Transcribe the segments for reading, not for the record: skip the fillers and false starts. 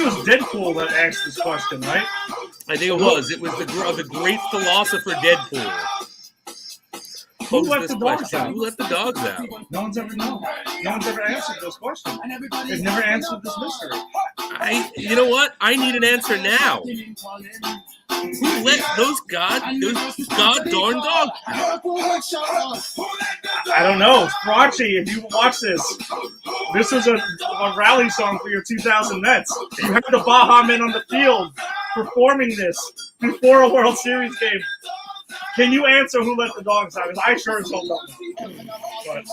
was Deadpool that asked this question, right? I think it was. It was the great philosopher Deadpool. Who let the dogs out? Who let the dogs out? No one's ever known. No one's ever answered those questions. They've never answered this mystery. You know what? I need an answer now. Who let those goddamn dogs out? I don't know. Fauci, if you watch this was a rally song for your 2000 Mets. You had the Baja Men on the field performing this before a World Series game. Can you answer who let the dogs out? Because I sure as hell don't know. But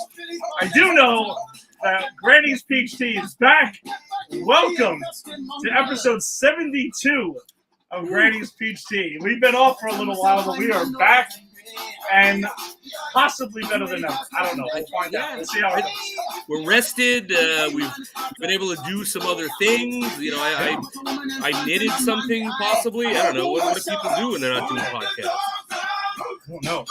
I do know that Granny's Peach Tea is back. Welcome to episode 72 of Granny's Peach Tea. We've been off for a little while, but we are back and possibly better than ever. I don't know. We'll find out. We'll see how it goes. We're rested. We've been able to do some other things. You know, I knitted something possibly. I don't know. What do people do when they're not doing podcasts? I don't know.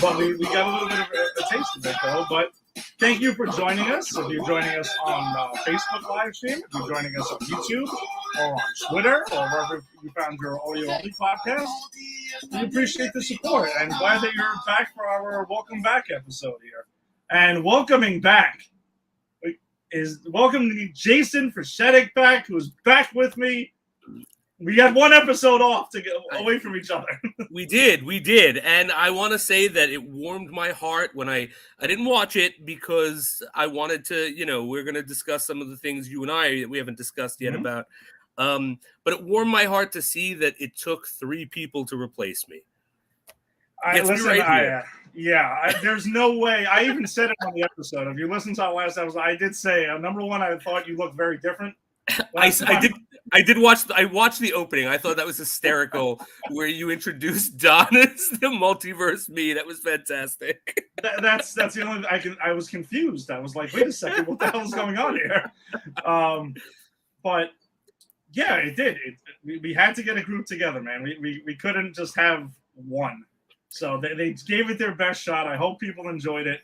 But we got a little bit of a taste of it, though. But thank you for joining us. If you're joining us on Facebook live stream, if you're joining us on YouTube or on Twitter or wherever you found your audio-only podcast, we appreciate the support. And glad that you're back for our Welcome Back episode here. And welcoming back is welcoming Jason Frashedick back, who is back with me. We had one episode off to get away from each other. We did. And I want to say that it warmed my heart when I didn't watch it because I wanted to, you know, we're going to discuss some of the things you and I, we haven't discussed yet about. But it warmed my heart to see that it took 3 people to replace me. There's no way. I even said it on the episode. If you listen to our last episode, I did say, number one, I thought you looked very different. I did watch. I watched the opening. I thought that was hysterical, where you introduced Don as the multiverse me. That was fantastic. That's the only. I was confused. I was like, wait a second, what the hell is going on here? But yeah, it did. We had to get a group together, man. We couldn't just have one. So they gave it their best shot. I hope people enjoyed it.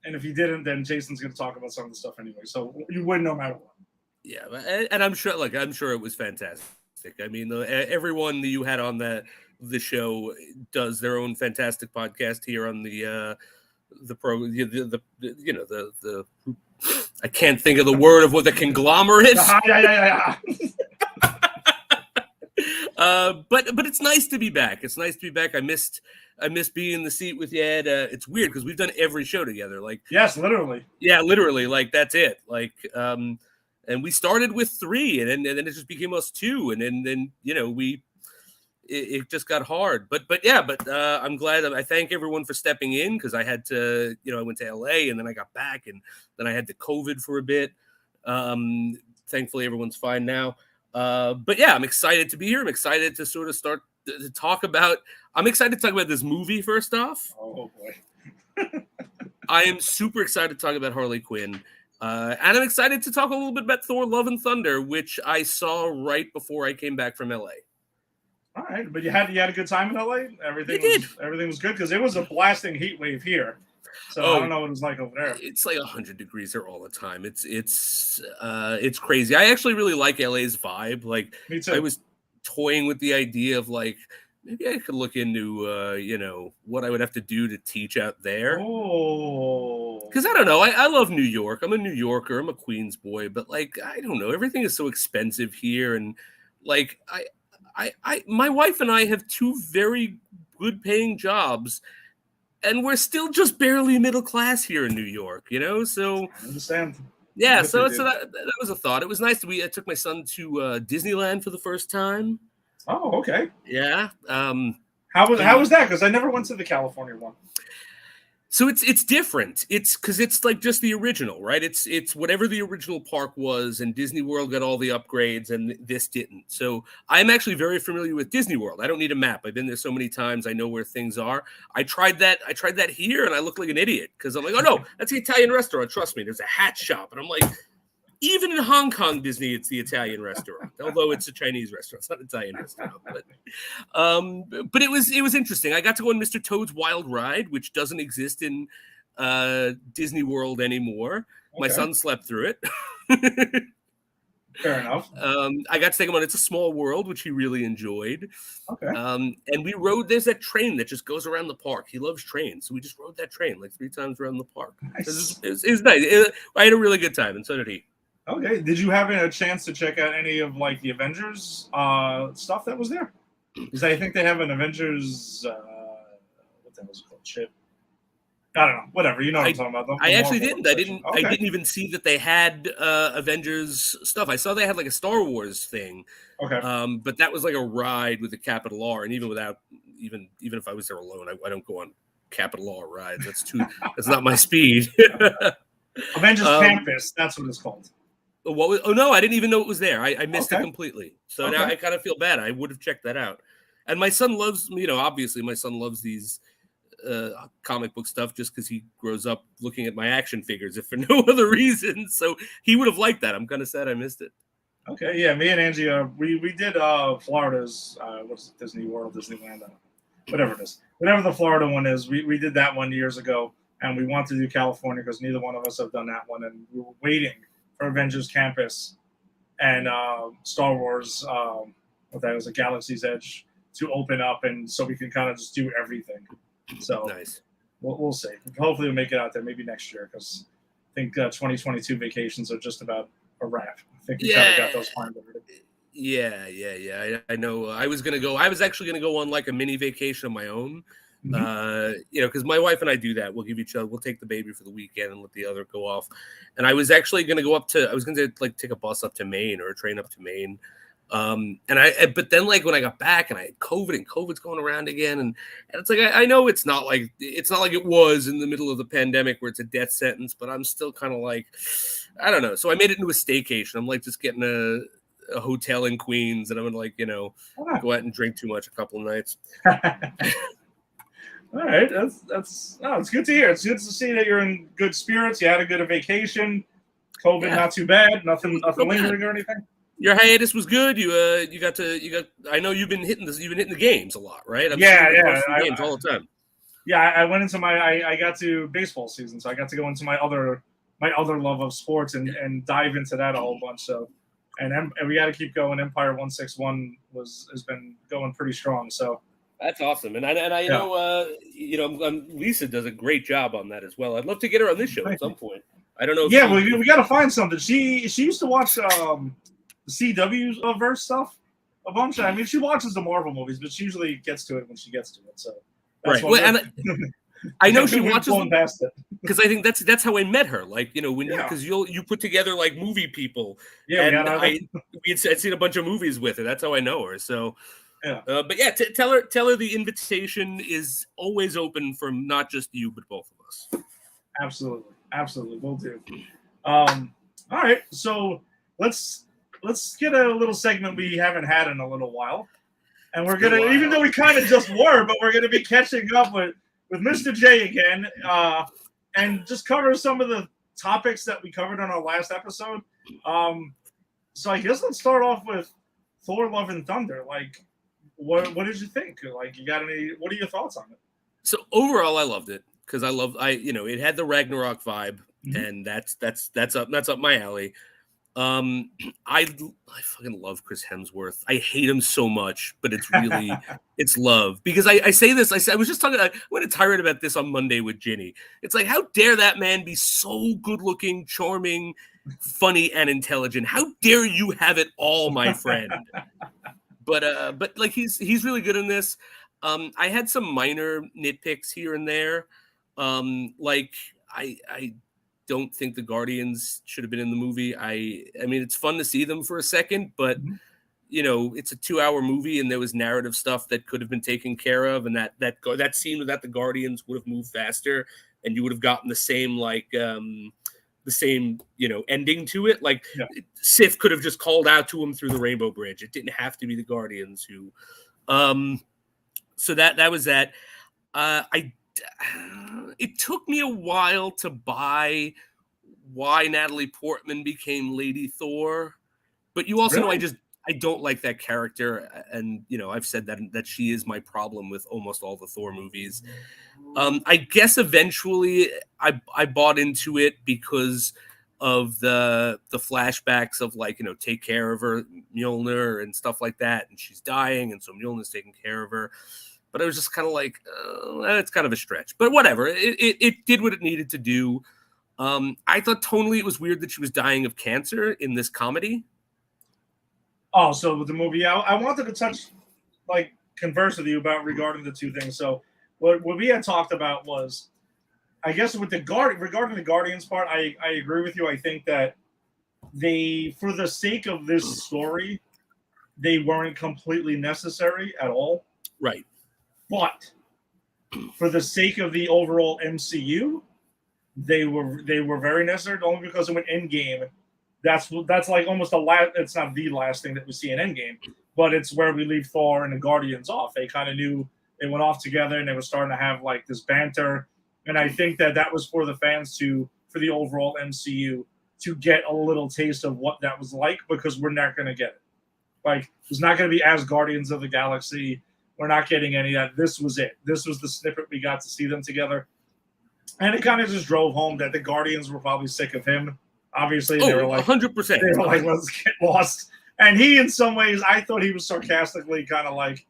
And if you didn't, then Jason's going to talk about some of the stuff anyway. So you win no matter what. Yeah, and I'm sure it was fantastic. I mean, everyone that you had on the show does their own fantastic podcast here on the I can't think of the word of what the conglomerate. Yeah. But it's nice to be back. It's nice to be back. I missed being in the seat with you, Ed. It's weird because we've done every show together. Like, yes, literally. Yeah, literally. Like, that's it. Like, and we started with 3, and then it just became us 2, and then you know it just got hard. But I'm glad. I thank everyone for stepping in because I had to. You know, I went to LA and then I got back, and then I had the COVID for a bit. Thankfully, everyone's fine now. But yeah, I'm excited to be here. I'm excited to sort of start to talk about. I'm excited to talk about this movie first off. Oh boy. I am super excited to talk about Harley Quinn. And I'm excited to talk a little bit about Thor: Love and Thunder, which I saw right before I came back from LA. All right, but you had a good time in LA? Everything was good because it was a blasting heat wave here. So I don't know what it was like over there. It's like 100 degrees there all the time. It's crazy. I actually really like LA's vibe. Like, me too. I was toying with the idea of like maybe I could look into you know, what I would have to do to teach out there. Oh, because I don't know. I love New York. I'm a New Yorker. I'm a Queens boy, but like I don't know. Everything is so expensive here, and like my wife and I have 2 very good paying jobs. And we're still just barely middle class here in New York, you know? So I understand. Yeah, so that was a thought. It was nice. I took my son to Disneyland for the first time. Oh, okay. Yeah. How was that? Because I never went to the California one. So it's different. It's because it's like just the original, right? It's whatever the original park was, and Disney World got all the upgrades, and this didn't. So I'm actually very familiar with Disney World. I don't need a map. I've been there so many times. I know where things are. I tried that here, and I look like an idiot because I'm like, oh no, that's the Italian restaurant. Trust me, there's a hat shop, and I'm like, even in Hong Kong Disney, it's the Italian restaurant, although it's a Chinese restaurant. It's not an Italian restaurant. But it was interesting. I got to go on Mr. Toad's Wild Ride, which doesn't exist in Disney World anymore. Okay. My son slept through it. Fair enough. I got to take him on It's a Small World, which he really enjoyed. Okay. And we rode, there's that train that just goes around the park. He loves trains. So we just rode that train like 3 times around the park. Nice. It was nice. I had a really good time, and so did he. Okay. Did you have a chance to check out any of like the Avengers stuff that was there? Because I think they have an Avengers. What the hell was it called? Shit. I don't know. Whatever. You know what I'm talking about. I actually didn't. Section. I didn't even see that they had Avengers stuff. I saw they had like a Star Wars thing. Okay. But that was like a ride with a capital R, and even without even if I was there alone, I don't go on capital R rides. That's not my speed. Avengers Campus. That's what it's called. Oh no, I didn't even know it was there. I missed it completely. So now I kind of feel bad. I would have checked that out. And my son loves, obviously my son loves these comic book stuff just because he grows up looking at my action figures, if for no other reason. So he would have liked that. I'm kind of sad I missed it. Okay, yeah, me and Angie, we did Florida's what's it, Disney World, Disneyland, whatever it is, whatever the Florida one is. We did that one years ago, and we wanted to do California because neither one of us have done that one, and we were waiting for Avengers Campus and Star Wars, what that was, a Galaxy's Edge to open up, and so we can kind of just do everything. So nice. We'll see. Hopefully, we'll make it out there maybe next year because I think 2022 vacations are just about a wrap. I think we kind of got those planned already. Yeah. I know. I was actually gonna go on like a mini vacation of my own. Because my wife and I do that. We'll take the baby for the weekend and let the other go off. And I was actually gonna like take a bus up to Maine or a train up to Maine. But then like when I got back and I had COVID and COVID's going around again, and it's like I know it's not like it was in the middle of the pandemic where it's a death sentence, but I'm still kind of like, I don't know. So I made it into a staycation. I'm like just getting a hotel in Queens, and I'm gonna like go out and drink too much a couple of nights. All right, it's good to hear. It's good to see that you're in good spirits. You had a good vacation. COVID not too bad. Nothing lingering or anything. Your hiatus was good. You got. I know you've been hitting the games a lot, right? Games all the time. Yeah, I went into I got to baseball season, so I got to go into my other love of sports and dive into that a whole bunch. So, and we got to keep going. Empire 161 has been going pretty strong. So that's awesome, and I know Lisa does a great job on that as well. I'd love to get her on this show at some point. I don't know. We got to find something. She used to watch the CW verse stuff a bunch. I mean, she watches the Marvel movies, but she usually gets to it when she gets to it. So that's right. Well, and I know she watches them past it because I think that's how I met her. Like because you put together like movie people. Yeah, and I'd seen a bunch of movies with her. That's how I know her. So. Yeah. But yeah, tell her the invitation is always open for not just you but both of us. Absolutely, we'll do. All right, so let's get a little segment we haven't had in a little while, and we're gonna, even though we kind of just were, but we're gonna be catching up with Mr. J again, and just cover some of the topics that we covered on our last episode. So I guess let's start off with Thor: Love and Thunder. Like, what did you think? Like, what are your thoughts on it? So overall, I loved it because it had the Ragnarok vibe, and that's up my alley. I fucking love Chris Hemsworth. I hate him so much, but it's really it's love because I say this. I was just talking. I went a tirade about this on Monday with Ginny. It's like, how dare that man be so good looking, charming, funny, and intelligent? How dare you have it all, my friend? But like he's really good in this. I had some minor nitpicks here and there. Like I don't think the Guardians should have been in the movie. I mean, it's fun to see them for a second, but it's a 2-hour movie, and there was narrative stuff that could have been taken care of, and that scene without the Guardians would have moved faster, and you would have gotten the same ending to it. Like Sif could have just called out to him through the Rainbow Bridge. It didn't have to be the Guardians who. So that was that. It took me a while to buy why Natalie Portman became Lady Thor, but you also know I don't like that character, and I've said that she is my problem with almost all the Thor movies. I guess eventually I bought into it because of the flashbacks of like, take care of her, Mjolnir and stuff like that, and she's dying, and so Mjolnir's taking care of her. But I was just kind of like, it's kind of a stretch, but whatever. It did what it needed to do. I thought tonally it was weird that she was dying of cancer in this comedy. Oh, so with the movie, I wanted to converse with you about regarding the two things. So what we had talked about was, I guess with regarding the Guardians part, I agree with you. I think that for the sake of this story, they weren't completely necessary at all. Right. But for the sake of the overall MCU, they were very necessary, only because of an Endgame. That's like almost the last. It's not the last thing that we see in Endgame, but it's where we leave Thor and the Guardians off. They kind of knew they went off together, and they were starting to have like this banter. And I think that was for the fans for the overall MCU to get a little taste of what that was like, because we're not going to get it. Like, it's not going to be as Guardians of the Galaxy. We're not getting any of that. This was it. This was the snippet we got to see them together. And it kind of just drove home that the Guardians were probably sick of him. Obviously, they were like, 100%. They were like, let's get lost. And he, in some ways, I thought he was sarcastically kind of like,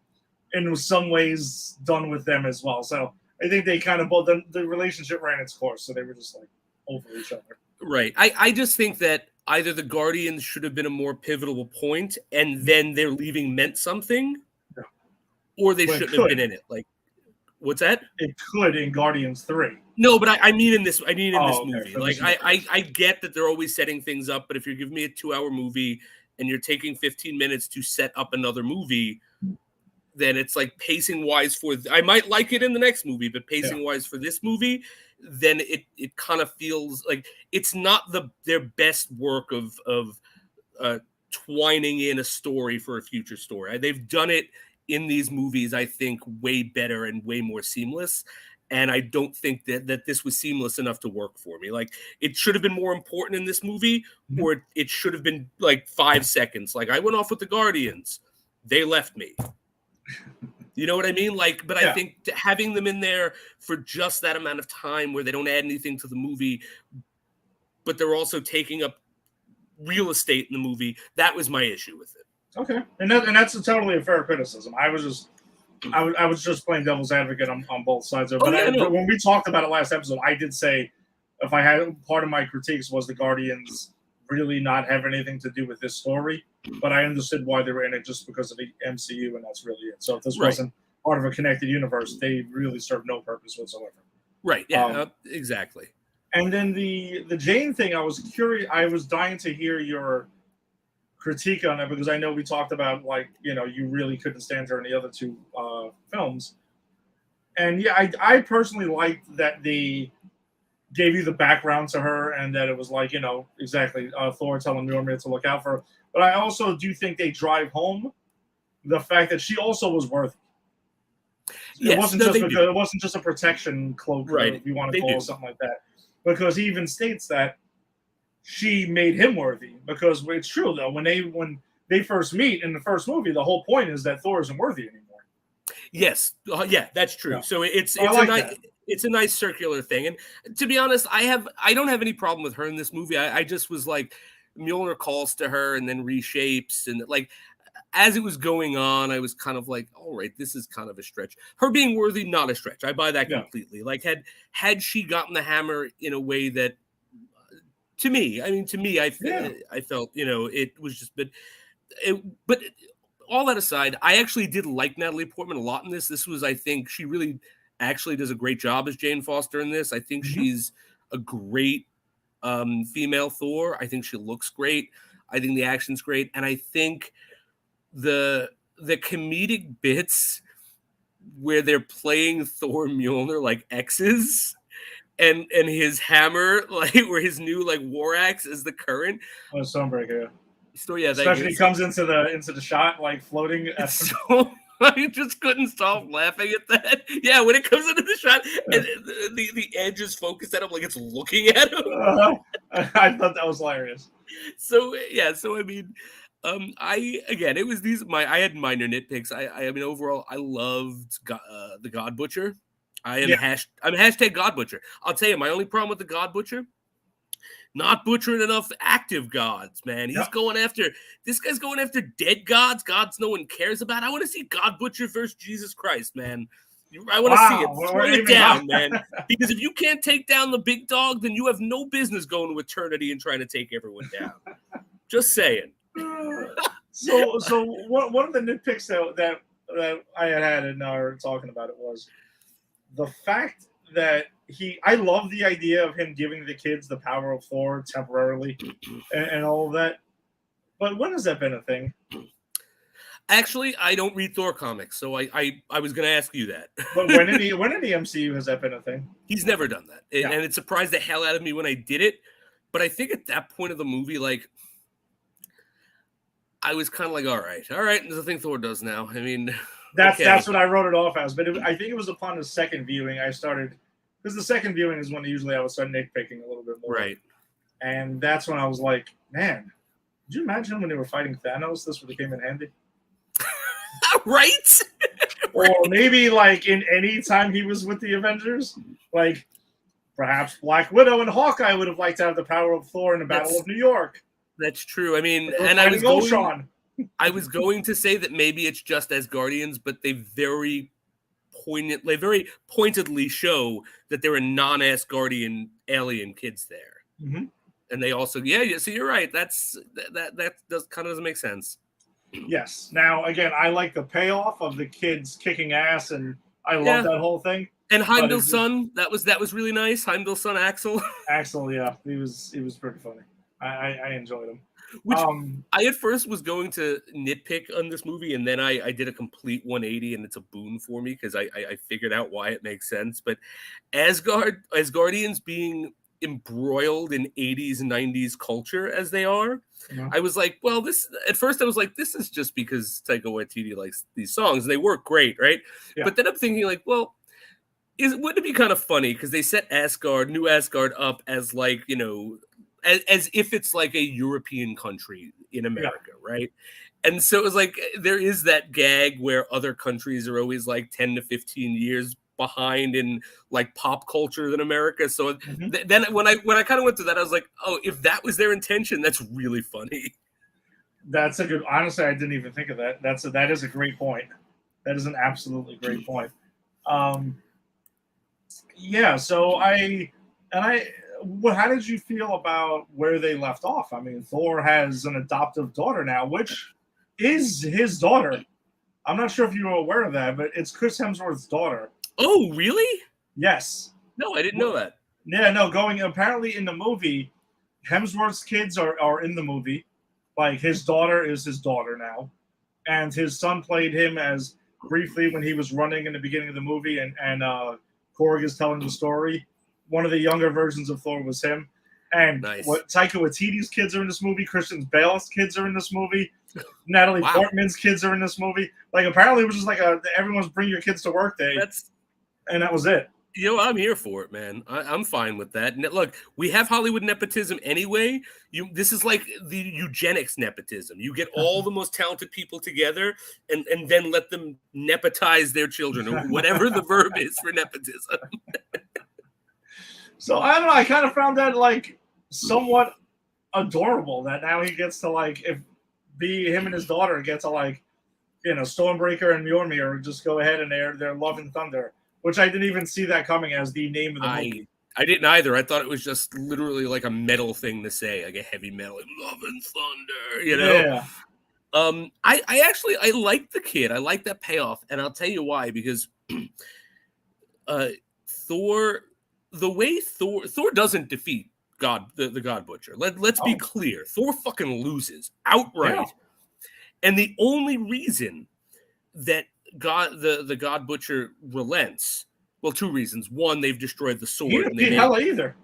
in some ways, done with them as well. So I think they kind of both, the relationship ran its course. So they were just like over each other. Right. I just think that either the Guardians should have been a more pivotal point, and then their leaving meant something, or they shouldn't have been in it. Like, what's that? It could in Guardians 3. No, but I mean in this movie. For like, I get that they're always setting things up, but if you're giving me a 2-hour movie and you're taking 15 minutes to set up another movie, then it's like pacing wise I might like it in the next movie, but pacing wise for this movie, then it kind of feels like it's not their best work of twining in a story for a future story. They've done it in these movies, I think, way better and way more seamless. And I don't think that this was seamless enough to work for me. Like, it should have been more important in this movie, or it should have been like 5 seconds. Like, I went off with the Guardians. They left me. You know what I mean? Like, but I think having them in there for just that amount of time where they don't add anything to the movie, but they're also taking up real estate in the movie, that was my issue with it. Okay. And that's totally a fair criticism. I was just playing devil's advocate on both sides of it. But when we talked about it last episode, I did say, if I had, part of my critiques was the Guardians really not have anything to do with this story, but I understood why they were in it just because of the MCU, and that's really it. So if this wasn't part of a connected universe, they really serve no purpose whatsoever. Right. Yeah, exactly. And then the Jane thing, I was curious. I was dying to hear your critique on it, because I know we talked about, like, you really couldn't stand her in the other two films. And yeah, I personally liked that they gave you the background to her, and that it was like, exactly, Thor telling Mjolnir to look out for her. But I also do think they drive home the fact that she also was worthy. It wasn't just a protection cloak, right? If you want to call it something like that, because he even states that she made him worthy. Because it's true though, when they first meet in the first movie, the whole point is that Thor isn't worthy anymore. Yes, that's true. Yeah. So it's a nice circular thing. And to be honest, I don't have any problem with her in this movie. I just was like, Mjolnir calls to her and then reshapes, and like, as it was going on, I was kind of like, all right, this is kind of a stretch. Her being worthy, not a stretch. I buy that completely. Like, had she gotten the hammer in a way that, to me, I felt, it was just, but all that aside, I actually did like Natalie Portman a lot in this. This was, I think, she really actually does a great job as Jane Foster in this. I think she's a great female Thor. I think she looks great. I think the action's great. And I think the comedic bits where they're playing Thor Mjolnir like exes, and his hammer, like, where his new like war axe is the current. Oh, Stormbreaker. Yeah. So yeah, especially he comes into the shot like floating. So I just couldn't stop laughing at that. Yeah, when it comes into the shot and the edge is focused at him like it's looking at him. I thought that was hilarious. So yeah, I mean, it was I had minor nitpicks. I mean, overall, I loved the God Butcher. I'm hashtag God Butcher. I'll tell you, my only problem with the God Butcher not butchering enough active gods, man. He's going after, this guy's going after dead gods, gods no one cares about. I want to see God Butcher versus Jesus Christ, man. I want to see it. Throw it down, man. Because if you can't take down the big dog, then you have no business going to eternity and trying to take everyone down. Just saying. So one of the nitpicks that I had in our talking about it was the fact that I love the idea of him giving the kids the power of Thor temporarily and all of that. But when has that been a thing? Actually, I don't read Thor comics, so I was going to ask you that. But when in the MCU has that been a thing? He's never done that. And it surprised the hell out of me when I did it. But I think at that point of the movie, like, I was kind of like, all right, there's a thing Thor does now. I mean, that's what I wrote it off as. But I think it was upon the second viewing I started, because the second viewing is when usually I would start nitpicking a little bit more. Right. And that's when I was like, man, could you imagine when they were fighting Thanos, this would have came in handy? Right? Or maybe like in any time he was with the Avengers, like perhaps Black Widow and Hawkeye would have liked to have the power of Thor in the Battle of New York. That's true. I mean, and I was going to say that maybe it's just as Guardians, but they very pointedly show that there are non-Asgardian alien kids there. Mm-hmm. And they also, so you're right. That doesn't make sense. Yes. Now, again, I like the payoff of the kids kicking ass, and I love that whole thing. And Heimdall's son, that was really nice. Heimdall's son, Axel. Axel, yeah, he was pretty funny. I enjoyed him. Which I at first was going to nitpick on this movie, and then I did a complete 180, and it's a boon for me because I figured out why it makes sense. But Asgardians being embroiled in 80s and 90s culture as they are, I was like, well, this is just because Taika Waititi likes these songs and they work great, right? But then I'm thinking like, well, wouldn't it be kind of funny because they set New Asgard up as like, you know, as if it's like a European country in America, right? And so it was like there is that gag where other countries are always like 10 to 15 years behind in like pop culture than America. So then when I kind of went through that, I was like, oh, if that was their intention, that's really funny. That's a good. Honestly, I didn't even think of that. That is a great point. That is an absolutely great point. Yeah. So how did you feel about where they left off? I mean, Thor has an adoptive daughter now, which is his daughter. I'm not sure if you were aware of that, but it's Chris Hemsworth's daughter. Oh, really? Yes. No, I didn't know that. Yeah, no, apparently in the movie, Hemsworth's kids are in the movie. Like, his daughter is his daughter now. And his son played him as briefly when he was running in the beginning of the movie, and Korg is telling the story. One of the younger versions of Thor was him. And what Taika Waititi's kids are in this movie, Christian Bale's kids are in this movie, Natalie Portman's kids are in this movie. Like, apparently it was just like everyone's bring your kids to work day. And that was it. You know, I'm here for it, man. I'm fine with that. Look, we have Hollywood nepotism anyway. This is like the eugenics nepotism. You get all the most talented people together and then let them nepotize their children, or whatever the verb is for nepotism. So I don't know. I kind of found that like somewhat adorable that now he gets to like him and his daughter get to like, you know, Stormbreaker and Mjolnir just go ahead and they're Love and Thunder. Which I didn't even see that coming as the name of the movie. I didn't either. I thought it was just literally like a metal thing to say, like a heavy metal, like Love and Thunder, you know? Yeah. I like the kid. I like that payoff. And I'll tell you why, because Thor doesn't defeat the God Butcher. Let's be clear. Thor fucking loses outright. Yeah. And the only reason that the God Butcher relents. Well, two reasons. One, they've destroyed the sword. He didn't defeat Hela either.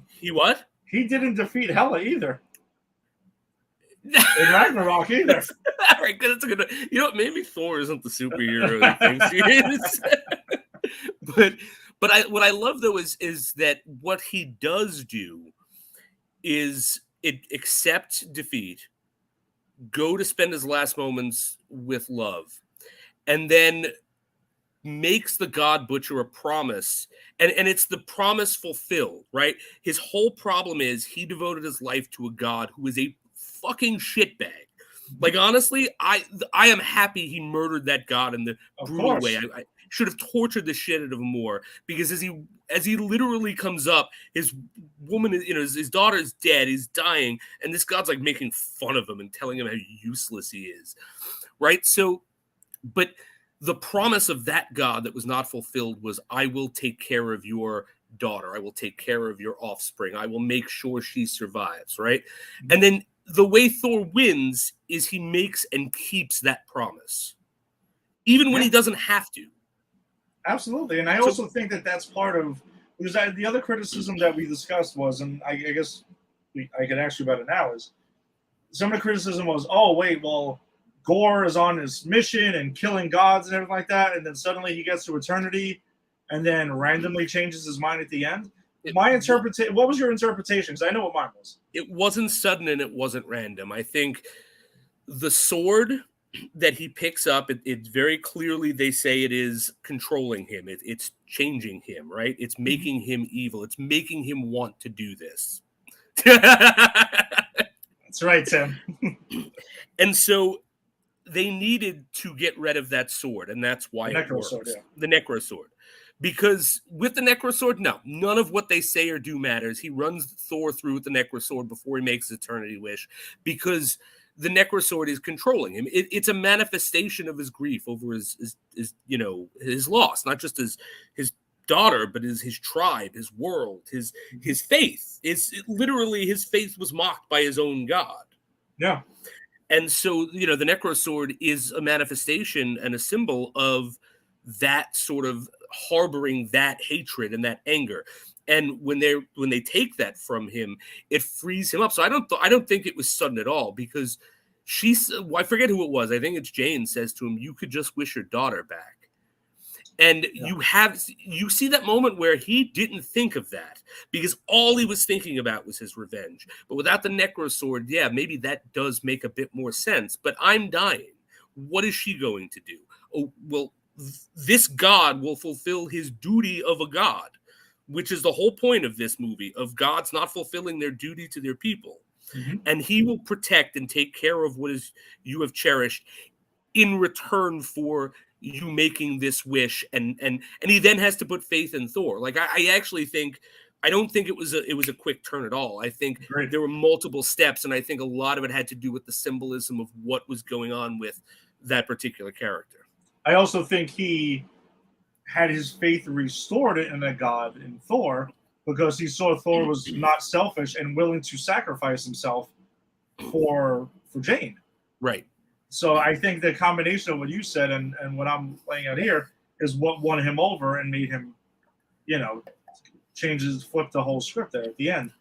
He what? He didn't defeat Hela either. In Ragnarok either. All right, good. That's a good. You know what? Maybe Thor isn't the superhero he thinks he is. But what I love though is that what he does do is accept defeat, go to spend his last moments with love. And then makes the God Butcher a promise, and it's the promise fulfilled, right? His whole problem is he devoted his life to a God who is a fucking shitbag. Like, honestly, I am happy he murdered that God in the brutal way. I should have tortured the shit out of him more, because as he literally comes up, his woman, his daughter is dead, he's dying, and this God's like making fun of him and telling him how useless he is, right? So, but the promise of that God that was not fulfilled was, I will take care of your daughter. I will take care of your offspring. I will make sure she survives, right? And then the way Thor wins is he makes and keeps that promise, even when he doesn't have to. Absolutely. And I also think that that's part of, because the other criticism that we discussed was, and I guess I could ask you about it now, is some of the criticism was, oh, wait, well, Gore is on his mission and killing gods and everything like that, and then suddenly he gets to eternity and then randomly changes his mind at the end. What was your interpretation? Because I know what mine was. It wasn't sudden and it wasn't random. I think the sword that he picks up, it very clearly, they say it is controlling him. It's changing him, right? It's making him evil. It's making him want to do this. That's right, Tim. And so they needed to get rid of that sword, and that's why it works. The Necro Sword. Because with the Necro Sword, no, none of what they say or do matters. He runs Thor through with the Necro Sword before he makes his Eternity Wish, because the Necro Sword is controlling him. It's a manifestation of his grief over his loss, not just his daughter, but his tribe, his world, his faith. Literally, his faith was mocked by his own God. Yeah. And so, the Necro Sword is a manifestation and a symbol of that sort of harboring that hatred and that anger. And when they take that from him, it frees him up. So I don't think it was sudden at all, because I forget who it was. I think it's Jane says to him, "You could just wish your daughter back." And you see that moment where he didn't think of that, because all he was thinking about was his revenge. But without the Necro Sword, yeah, maybe that does make a bit more sense. But I'm dying. What is she going to do? Oh, well, this God will fulfill his duty of a God, which is the whole point of this movie, of gods not fulfilling their duty to their people. Mm-hmm. And he will protect and take care of what is you have cherished in return for you making this wish, and he then has to put faith in Thor. Like, I don't think it was a quick turn at all. I think there were multiple steps, and I think a lot of it had to do with the symbolism of what was going on with that particular character. I also think he had his faith restored in a god in Thor, because he saw Thor was not selfish and willing to sacrifice himself for Jane. Right. So I think the combination of what you said and what I'm laying out here is what won him over and made him, flip the whole script there at the end.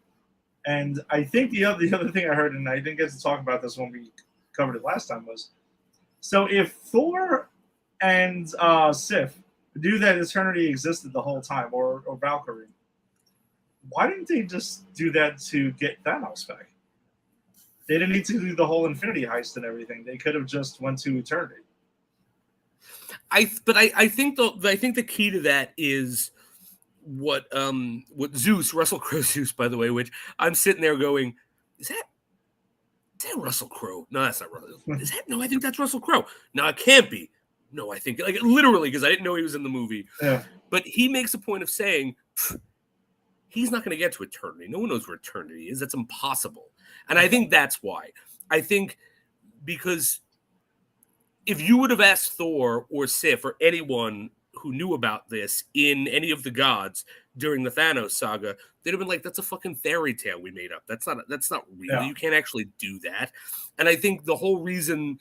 And I think the other thing I heard, and I didn't get to talk about this when we covered it last time, was, so if Thor and Sif knew that eternity existed the whole time, or Valkyrie, why didn't they just do that to get Thanos back? They didn't need to do the whole Infinity heist and everything. They could have just went to eternity. I think the key to that is what Zeus, Russell Crowe Zeus, by the way, which I'm sitting there going, is that Russell Crowe? No, that's not Russell. Is that? No, I think that's Russell Crowe. No, it can't be. No, I think, like, literally, because I didn't know he was in the movie. Yeah. But he makes a point of saying he's not going to get to eternity. No one knows where eternity is. That's impossible. And I think that's why. I think because if you would have asked Thor or Sif or anyone who knew about this in any of the gods during the Thanos saga, they'd have been like, that's a fucking fairy tale we made up. That's not real. Yeah. You can't actually do that. And I think the whole reason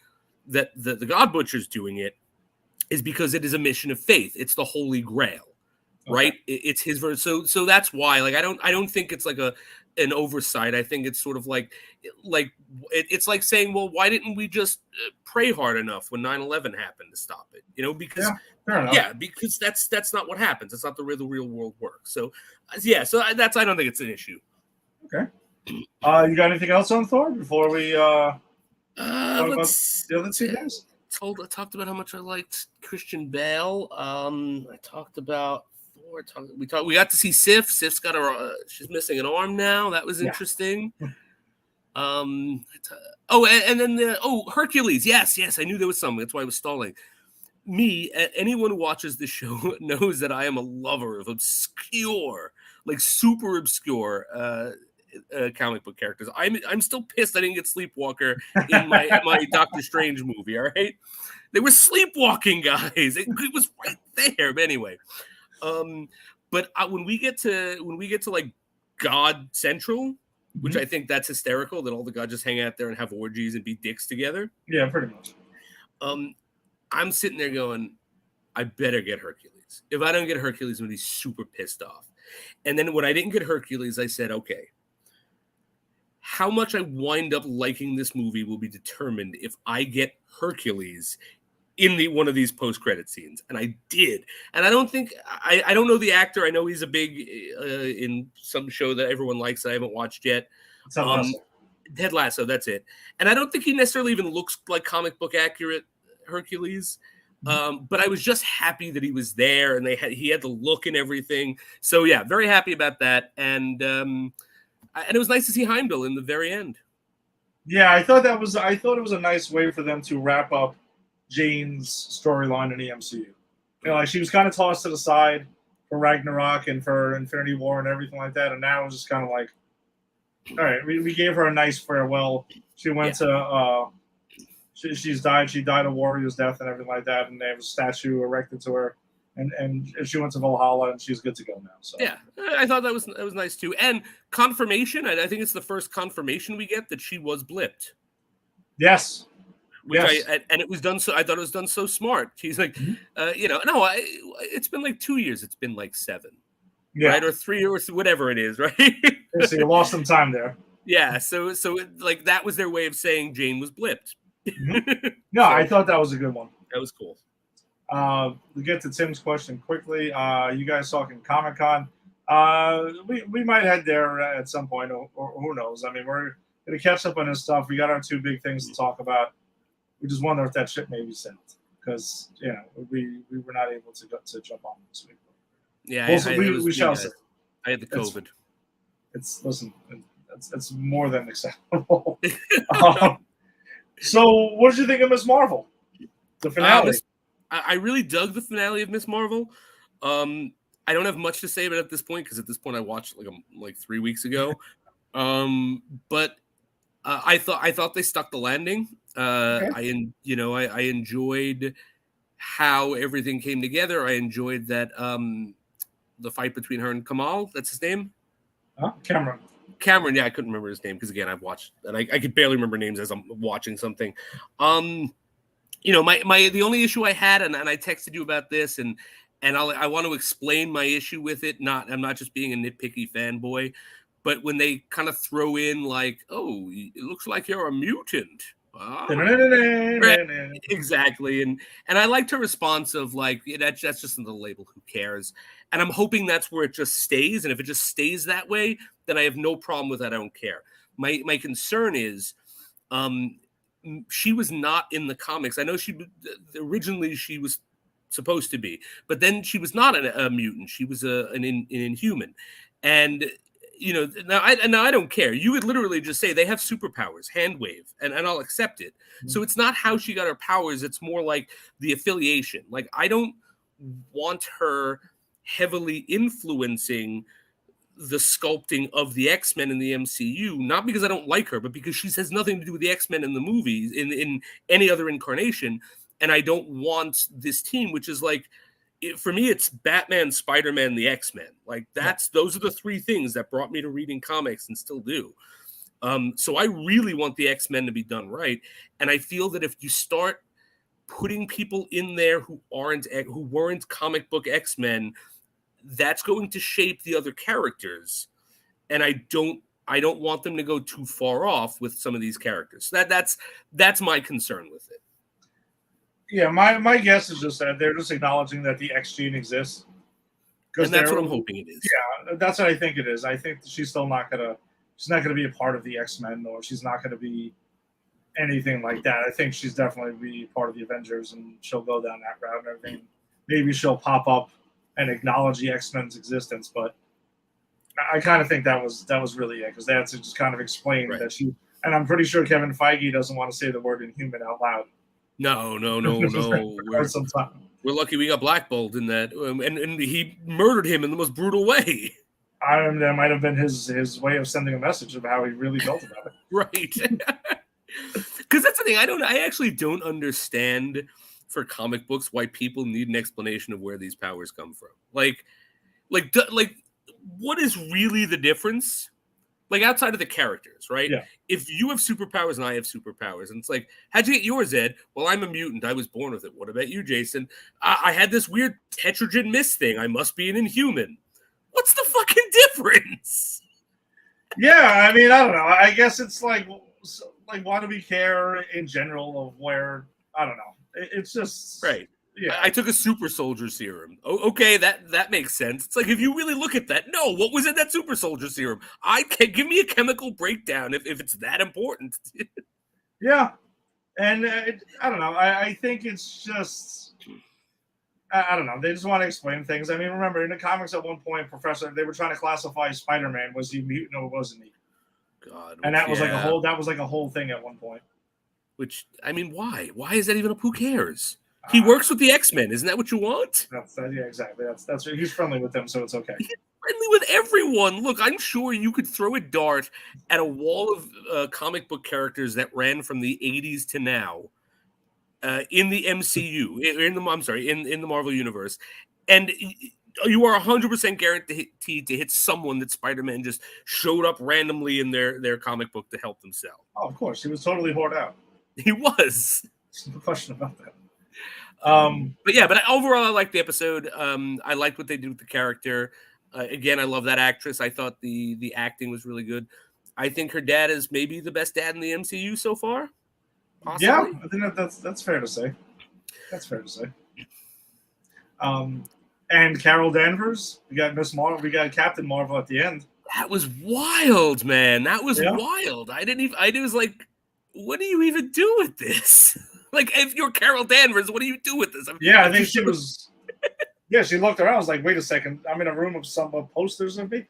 that the God Butcher's doing it is because it is a mission of faith. It's the Holy Grail. Right. Okay. It's his verse. So that's why, like, I don't think it's like an oversight. I think it's sort of like it's like saying, well, why didn't we just pray hard enough when 9/11 happened to stop it? Because because that's not what happens. That's not the real world works. So I don't think it's an issue. Okay. You got anything else on Thor before we talk about the other two guys? talked about how much I liked Christian Bale. I talked about Thor. We got to see Sif. Sif's got she's missing an arm now. That was interesting. And then Hercules. Yes, I knew there was something. That's why I was stalling. Anyone who watches this show knows that I am a lover of obscure, like super obscure comic book characters. I'm still pissed I didn't get Sleepwalker in my Doctor Strange movie. All right, they were sleepwalking guys. It was right there. But anyway, but when we get to like God Central, which I think that's hysterical that all the gods just hang out there and have orgies and be dicks together. Yeah, pretty much. I'm sitting there going, I better get Hercules. If I don't get Hercules, I'm going to be super pissed off. And then when I didn't get Hercules, I said, okay, how much I wind up liking this movie will be determined if I get Hercules in one of these post-credit scenes. And I did. And I don't think, I don't know the actor. I know he's a big in some show that everyone likes that I haven't watched yet. Ted Lasso, that's it. And I don't think he necessarily even looks like comic book accurate Hercules, but I was just happy that he was there and he had the look and everything. So yeah, very happy about that. And it was nice to see Heimdall in the very end. Yeah, I thought it was a nice way for them to wrap up Jane's storyline in the MCU. You know, like she was kind of tossed to the side for Ragnarok and for Infinity War and everything like that, and now it was just kind of like, all right, we gave her a nice farewell. She went to she's died. She died a warrior's death and everything like that, and they have a statue erected to her. And she went to Valhalla, and she's good to go now. So yeah, I thought that was nice too. And confirmation, I think it's the first confirmation we get that she was blipped. Yes. And it was done so. I thought it was done so smart. She's like, it's been like 2 years. It's been like 7, right, or 3 or whatever it is, right? So you lost some time there. Yeah. So like that was their way of saying Jane was blipped. No, I thought that was a good one. That was cool. We get to Tim's question quickly. You guys talking Comic-Con? We might head there at some point, or who knows? I mean, we're gonna catch up on this stuff. We got our 2 big things to talk about. We just wonder if that ship may be sent because we were not able to jump on this week. Yeah, we shall see. I had the COVID. It's more than acceptable. So, what did you think of Ms. Marvel? The finale. I really dug the finale of Ms. Marvel. I don't have much to say about it at this point because at this point I watched like 3 weeks ago. But I thought they stuck the landing. Okay. I enjoyed how everything came together. I enjoyed that the fight between her and Kamal. That's his name. Cameron. Yeah, I couldn't remember his name because again I've watched and I could barely remember names as I'm watching something. The only issue I had, and I texted you about this, and I want to explain my issue with it. I'm not just being a nitpicky fanboy, but when they kind of throw in like, oh, it looks like you're a mutant. Right. Exactly, and I liked her response of like that's just in the label. Who cares? And I'm hoping that's where it just stays. And if it just stays that way, then I have no problem with that. I don't care. My concern is, she was not in the comics. I know originally she was supposed to be, but then she was not a mutant. She was an Inhuman, and. Now I don't care. You would literally just say they have superpowers, hand wave, and I'll accept it. Mm-hmm. So it's not how she got her powers. It's more like the affiliation. Like I don't want her heavily influencing the sculpting of the X-Men in the MCU, not because I don't like her, but because she has nothing to do with the X-Men in the movies, in any other incarnation. And I don't want this team, which is like, for me, it's Batman, Spider-Man, the X-Men. Like those are the 3 things that brought me to reading comics and still do. So I really want the X-Men to be done right. And I feel that if you start putting people in there who weren't comic book X-Men, that's going to shape the other characters. And I don't want them to go too far off with some of these characters. That's my concern with it. Yeah, my guess is just that they're just acknowledging that the X gene exists. And that's what I'm hoping it is. Yeah, that's what I think it is. I think she's still not gonna be a part of the X-Men, or she's not gonna be anything like that. I think she's definitely be part of the Avengers, and she'll go down that route and everything. Maybe she'll pop up and acknowledge the X-Men's existence, but I kind of think that was really it, because they had to just kind of explain Right. that she. And I'm pretty sure Kevin Feige doesn't want to say the word "inhuman" out loud. No. For quite some time. We're lucky we got blackballed in that, and he murdered him in the most brutal way. That might have been his way of sending a message of how he really felt about it. Right. Because that's the thing. I actually don't understand for comic books why people need an explanation of where these powers come from. Like, what is really the difference? Like, outside of the characters, right? Yeah. If you have superpowers and I have superpowers, and it's like, how'd you get yours, Ed? Well, I'm a mutant. I was born with it. What about you, Jason? I had this weird tetragen mist thing. I must be an inhuman. What's the fucking difference? Yeah, I mean, I don't know. I guess it's like why do we care in general of where? I don't know. It's just right. Yeah, I took a super soldier serum. Okay, that makes sense. It's like, if you really look at that, no, what was in that super soldier serum? Give me a chemical breakdown if it's that important. Yeah, and I don't know. I think it's just I don't know. They just want to explain things. I mean, remember in the comics at one point, they were trying to classify Spider-Man. Was he mutant or wasn't he? God, and that was like a whole thing at one point. Which, I mean, why? Why is that even who cares? He works with the X-Men. Isn't that what you want? Yeah, exactly. That's he's friendly with them, so it's okay. He's friendly with everyone. Look, I'm sure you could throw a dart at a wall of comic book characters that ran from the 80s to now in the MCU, in the Marvel universe, and you are 100% guaranteed to hit someone that Spider-Man just showed up randomly in their comic book to help them sell. Oh, of course, he was totally whored out. He was. There's no question about that. But overall, I liked the episode. I liked what they did with the character. Again, I love that actress. I thought the acting was really good. I think her dad is maybe the best dad in the MCU so far. Possibly. Yeah, I think that's fair to say. That's fair to say. And Carol Danvers, we got Miss Marvel, we got Captain Marvel at the end. That was wild, man. That was wild. I was like, what do you even do with this? Like, if you're Carol Danvers, what do you do with this? I mean, I think she was. Yeah, she looked around. I was like, wait a second. I'm in a room of some posters of me.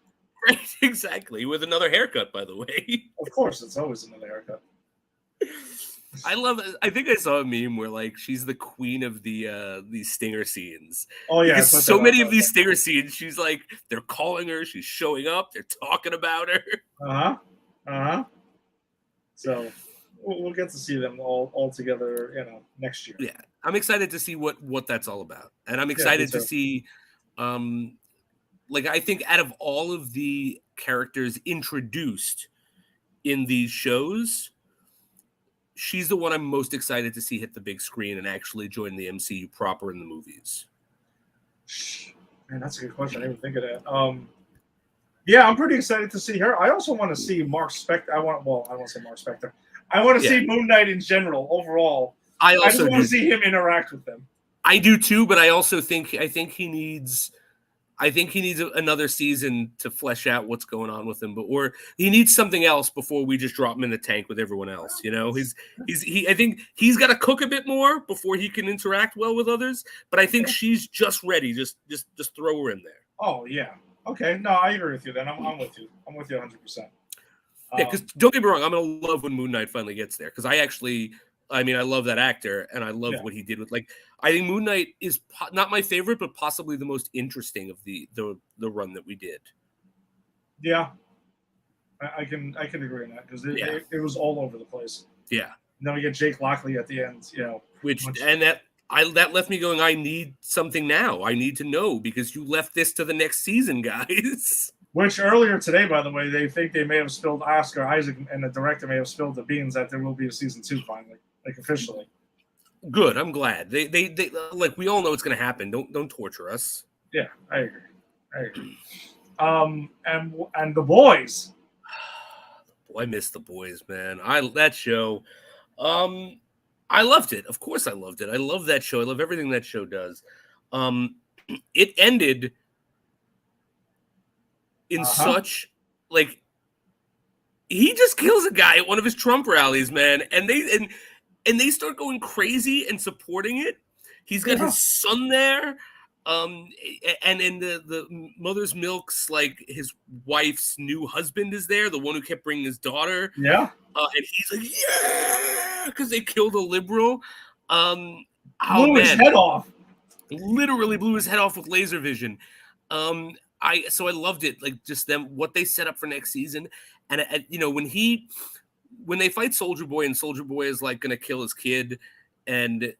Right, exactly. With another haircut, by the way. Of course, it's always another haircut. I think I saw a meme where, like, she's the queen of these stinger scenes. Oh yeah, because so many of these stinger scenes, she's like, they're calling her, she's showing up, they're talking about her. So we'll get to see them all together, next year. Yeah, I'm excited to see what that's all about, and I'm excited to see, I think out of all of the characters introduced in these shows, she's the one I'm most excited to see hit the big screen and actually join the MCU proper in the movies. Man, that's a good question. I didn't even think of that. Yeah, I'm pretty excited to see her. I also want to see Mark Spector. I don't want to say Mark Spector. I want to see Moon Knight in general, overall. I just want to see him interact with them. I do too, but I think he needs another season to flesh out what's going on with him, or he needs something else before we just drop him in the tank with everyone else. I think he's got to cook a bit more before he can interact well with others. But I think she's just ready. Just throw her in there. Oh yeah. Okay. No, I agree with you. Then I'm with you. I'm with you 100%. Yeah, because don't get me wrong, I'm gonna love when Moon Knight finally gets there, because I love that actor, and I love what he did with, I think Moon Knight is not my favorite, but possibly the most interesting of the run that we did. Yeah, I can agree on that, because it was all over the place. Yeah. And then we get Jake Lockley at the end, that left me going, I need something now. I need to know, because you left this to the next season, guys. Which earlier today, by the way, they think they may have spilled Oscar Isaac, and the director may have spilled the beans that there will be a season 2 finally, officially. Good. I'm glad. They we all know it's going to happen. Don't torture us. Yeah, I agree. And the boys. I miss the boys, man. That show. I loved it. Of course, I loved it. I love that show. I love everything that show does. It ended in such he just kills a guy at one of his Trump rallies, man, and they start going crazy and supporting it. He's got his son there, and in the Mother's Milk's like his wife's new husband is there, the one who kept bringing his daughter. Yeah, and he's like, yeah, because they killed a liberal. Blew his head off. Literally blew his head off with laser vision. I loved it, like just them what they set up for next season, and when they fight Soldier Boy and Soldier Boy is like gonna kill his kid, and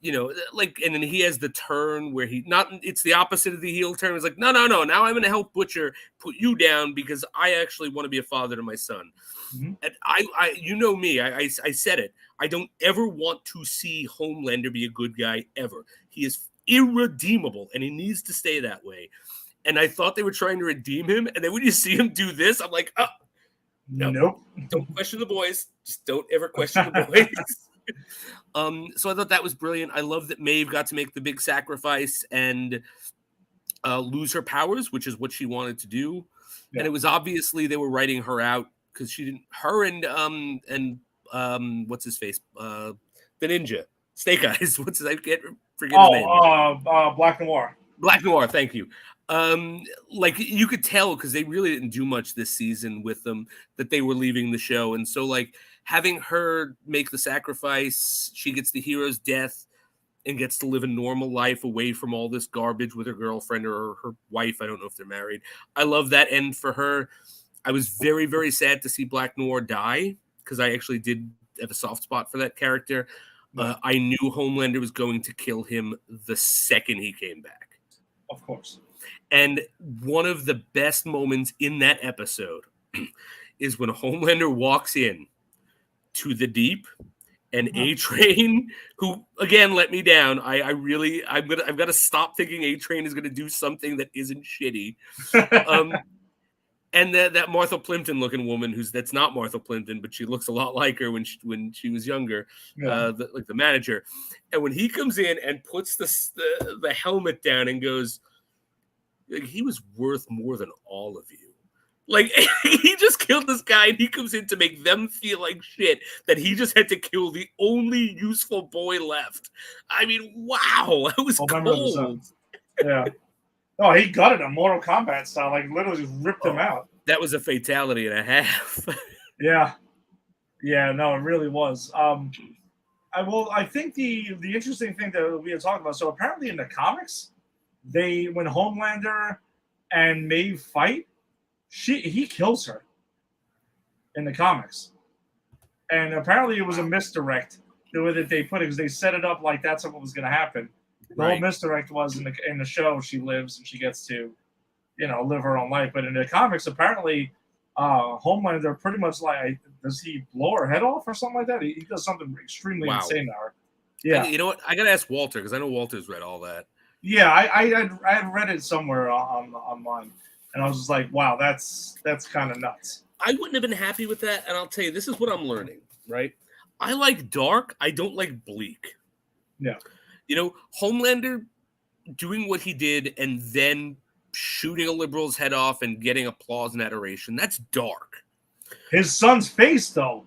and then he has the turn where it's the opposite of the heel turn. It's like, no, now I'm gonna help Butcher put you down because I actually want to be a father to my son. Mm-hmm. And I you know me, I said it. I don't ever want to see Homelander be a good guy ever. He is irredeemable and he needs to stay that way. And I thought they were trying to redeem him, and then when you see him do this, I'm like, oh, no, nope. Don't question the boys. Just don't ever question the boys. So I thought that was brilliant. I love that Maeve got to make the big sacrifice and lose her powers, which is what she wanted to do. Yeah. And it was obviously they were writing her out because she didn't. Her and what's his face, the ninja, Snake Eyes. What's his? I forget his name. Black Noir. Black Noir. Thank you. Like you could tell because they really didn't do much this season with them that they were leaving the show, and so like having her make the sacrifice, she gets the hero's death and gets to live a normal life away from all this garbage with her girlfriend or her wife. I don't know if they're married. I love that end for her. I was very, very sad to see Black Noir die because I actually did have a soft spot for that character. I knew Homelander was going to kill him the second he came back. Of course. And one of the best moments in that episode is when Homelander walks in to the Deep and A-Train, who again let me down. I've got to stop thinking A-Train is going to do something that isn't shitty. And that Martha Plimpton looking woman that's not Martha Plimpton, but she looks a lot like her when she was younger, like the manager. And when he comes in and puts the helmet down and goes, he was worth more than all of you. Like, he just killed this guy, and he comes in to make them feel like shit that he just had to kill the only useful boy left. I mean, wow, it was cold. Yeah. Oh, he gutted him, Mortal Kombat style. Like, literally just ripped him out. That was a fatality and a half. Yeah. Yeah, no, it really was. I think the interesting thing that we had talked about, so apparently in the comics, when Homelander and Maeve fight, he kills her in the comics. And apparently it was a misdirect the way that they put it, because they set it up like that's what was going to happen. The whole misdirect was in the show she lives and she gets to, live her own life. But in the comics, apparently, Homelander pretty much like, does he blow her head off or something like that? He does something extremely insane to her. Yeah. You know what? I got to ask Walter because I know Walter's read all that. Yeah, I had read it somewhere online, and I was just like, wow, that's kind of nuts. I wouldn't have been happy with that, and I'll tell you, this is what I'm learning, right? I like dark. I don't like bleak. Yeah. Homelander doing what he did and then shooting a liberal's head off and getting applause and adoration, that's dark. His son's face, though.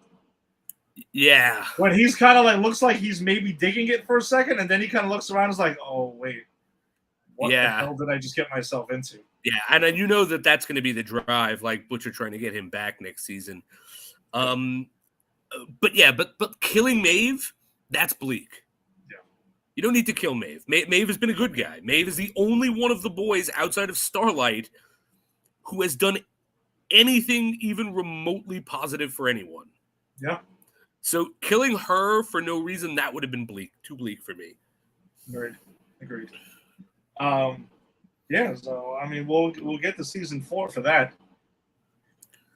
Yeah. When he's kind of like, looks like he's maybe digging it for a second, and then he kind of looks around and is like, oh, wait. What the hell did I just get myself into? Yeah, and then that's going to be the drive, like Butcher trying to get him back next season. But killing Maeve, that's bleak. Yeah. You don't need to kill Maeve. Maeve has been a good guy. Maeve is the only one of the boys outside of Starlight who has done anything even remotely positive for anyone. Yeah. So killing her for no reason, that would have been too bleak for me. Agreed. Yeah, so I mean, we'll get to season 4 for that.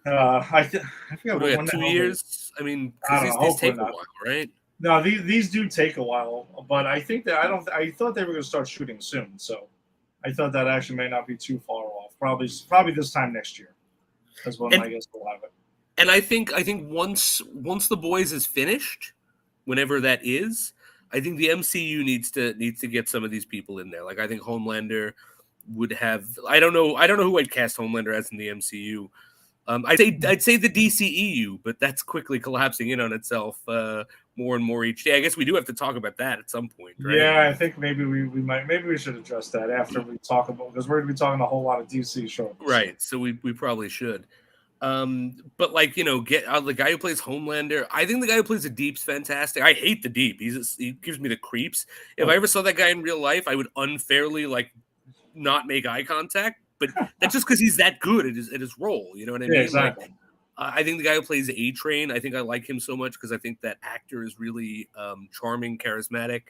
I forget we got 2 years. I mean, because these take a while, right? No, these do take a while, but I think that I thought they were going to start shooting soon, so I thought that actually may not be too far off. Probably this time next year. That's when I guess we'll have it. And I think once The Boys is finished, whenever that is, I think the MCU needs to get some of these people in there. Like I think Homelander would have. I don't know who I'd cast Homelander as in the MCU, I'd say the DCEU, but that's quickly collapsing in on itself more and more each day. I guess we do have to talk about that at some point, right? Yeah, I think maybe we should address that after we talk about, because we're gonna be talking a whole lot of DC shows. Right. So we probably should. But like, get the guy who plays Homelander. I think the guy who plays the Deep's fantastic. I hate the Deep. He gives me the creeps. If I ever saw that guy in real life, I would unfairly not make eye contact. But that's just because he's that good at his role. You know what I mean? Yeah, exactly. I think the guy who plays A-Train, I think I like him so much because I think that actor is really charming, charismatic.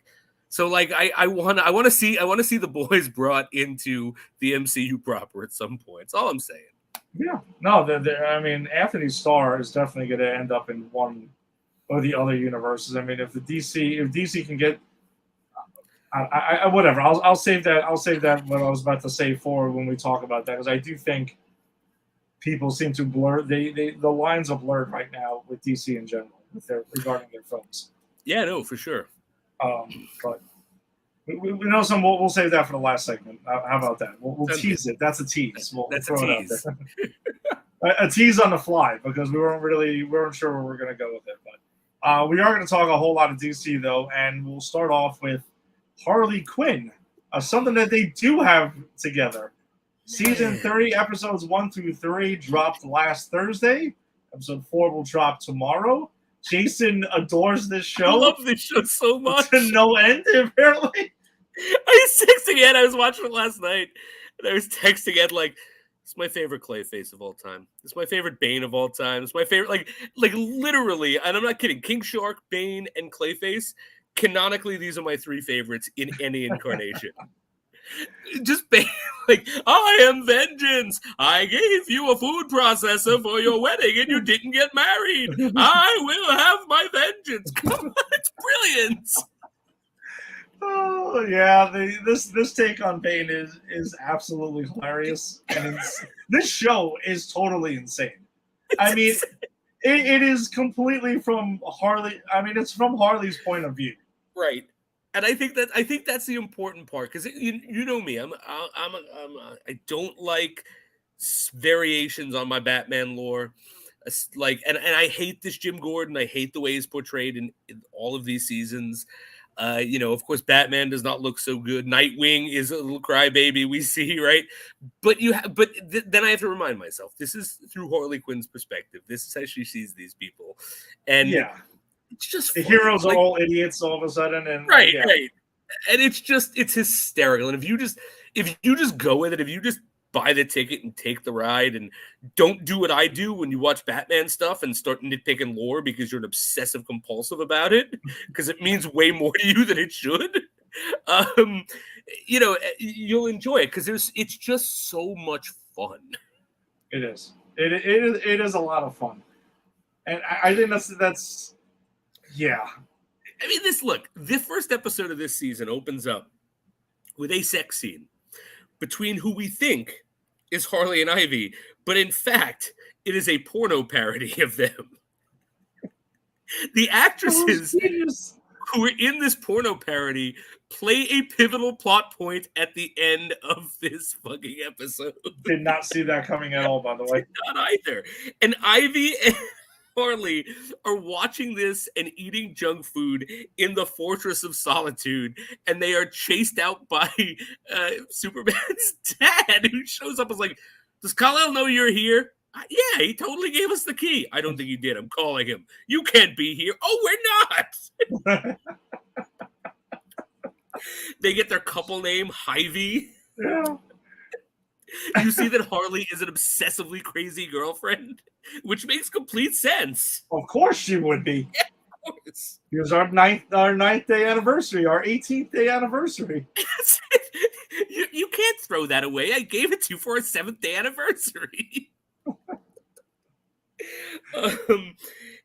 So I want to see the boys brought into the MCU proper at some point. That's all I'm saying. Yeah, no, I mean, Anthony Starr is definitely going to end up in one or the other universes. I mean, if DC can get, whatever, I'll save that. I'll save that what I was about to say for when we talk about that, because I do think people seem to blur the lines are blurred right now with DC in general regarding their films. Yeah, no, for sure. But we know some. We'll save that for the last segment. How about that? We'll tease it. That's a tease. That's throw a tease. It out there. a tease on the fly, because we weren't sure where we're going to go with it. But we are going to talk a whole lot of DC though, and we'll start off with Harley Quinn, something that they do have together. Season 3, episodes 1 through 3 dropped last Thursday. Episode 4 will drop tomorrow. Jason adores this show. I love this show so much. To no end, apparently. I was texting Ed. I was watching it last night, and I was texting Ed it's my favorite Clayface of all time. It's my favorite Bane of all time. It's my favorite, like literally, and I'm not kidding. King Shark, Bane, and Clayface. Canonically, these are my 3 favorites in any incarnation. Just I am vengeance. I gave you a food processor for your wedding and you didn't get married. I will have my vengeance. Come on, it's brilliant. Oh yeah, this take on Bane is absolutely hilarious, and this show is totally insane. I mean, it is completely from Harley. I mean, it's from Harley's point of view, right? And I think that's the important part, because you know me, I don't like variations on my Batman lore, and I hate this Jim Gordon. I hate the way he's portrayed in all of these seasons. Of course, Batman does not look so good. Nightwing is a little crybaby, we see, right? But then I have to remind myself, this is through Harley Quinn's perspective. This is how she sees these people, and yeah. It's just the heroes are all idiots all of a sudden, and right, and it's hysterical. And if you just go with it, if you just buy the ticket and take the ride, and don't do what I do when you watch Batman stuff and start nitpicking lore because you're an obsessive compulsive about it, because it means way more to you than it should. You'll enjoy it because it's just so much fun. It is. It is a lot of fun, and I think that's. Yeah. I mean, the first episode of this season opens up with a sex scene between who we think is Harley and Ivy, but in fact, it is a porno parody of them. The actresses who are in this porno parody play a pivotal plot point at the end of this fucking episode. Did not see that coming at all, by the way. Not either. And Ivy and Harley are watching this and eating junk food in the Fortress of Solitude, and they are chased out by Superman's dad, who shows up and is like, does Kal-El know you're here? Yeah, he totally gave us the key. I don't think he did. I'm calling him. You can't be here. Oh, we're not. They get their couple name, Hyvie. Yeah. You see that Harley is an obsessively crazy girlfriend, which makes complete sense. Of course she would be. Yeah, of course. It was our ninth day anniversary, our 18th day anniversary. You can't throw that away. I gave it to you for our 7th day anniversary.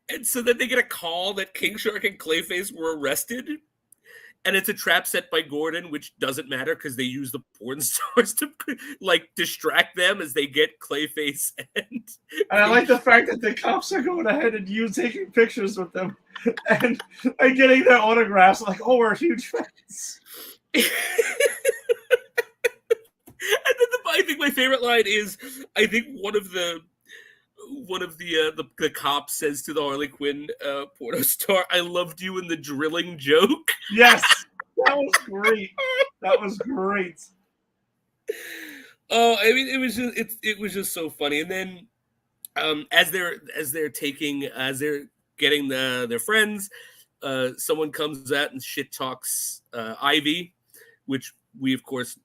And so then they get a call that King Shark and Clayface were arrested. And it's a trap set by Gordon, which doesn't matter because they use the porn stars to distract them as they get Clayface and I like the fact that the cops are going ahead and taking pictures with them and getting their autographs. Like, oh, we're huge fans. And then I think my favorite line is, I think one of the the cops says to the Harley Quinn porno star, "I loved you" in the drilling joke. Yes, that was great. That was great. Oh, I mean, it was just so funny. And then as they're getting their friends, someone comes out and shit talks Ivy, which we of course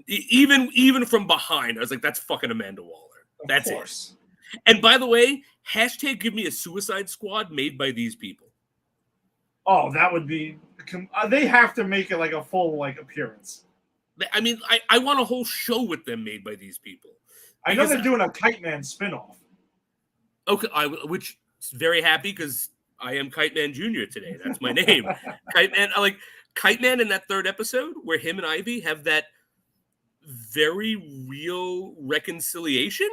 even from behind, I was like, that's fucking Amanda Waller. That's of course. it. And by the way, hashtag give me a Suicide Squad made by these people. Oh, that would be. They have to make it like a full appearance. I mean, I want a whole show with them made by these people. I know they're doing a Kite Man spinoff. Okay, which is very happy because I am Kite Man Jr. today. That's my name. Kite Man. I like Kite Man in that third episode where him and Ivy have that very real reconciliation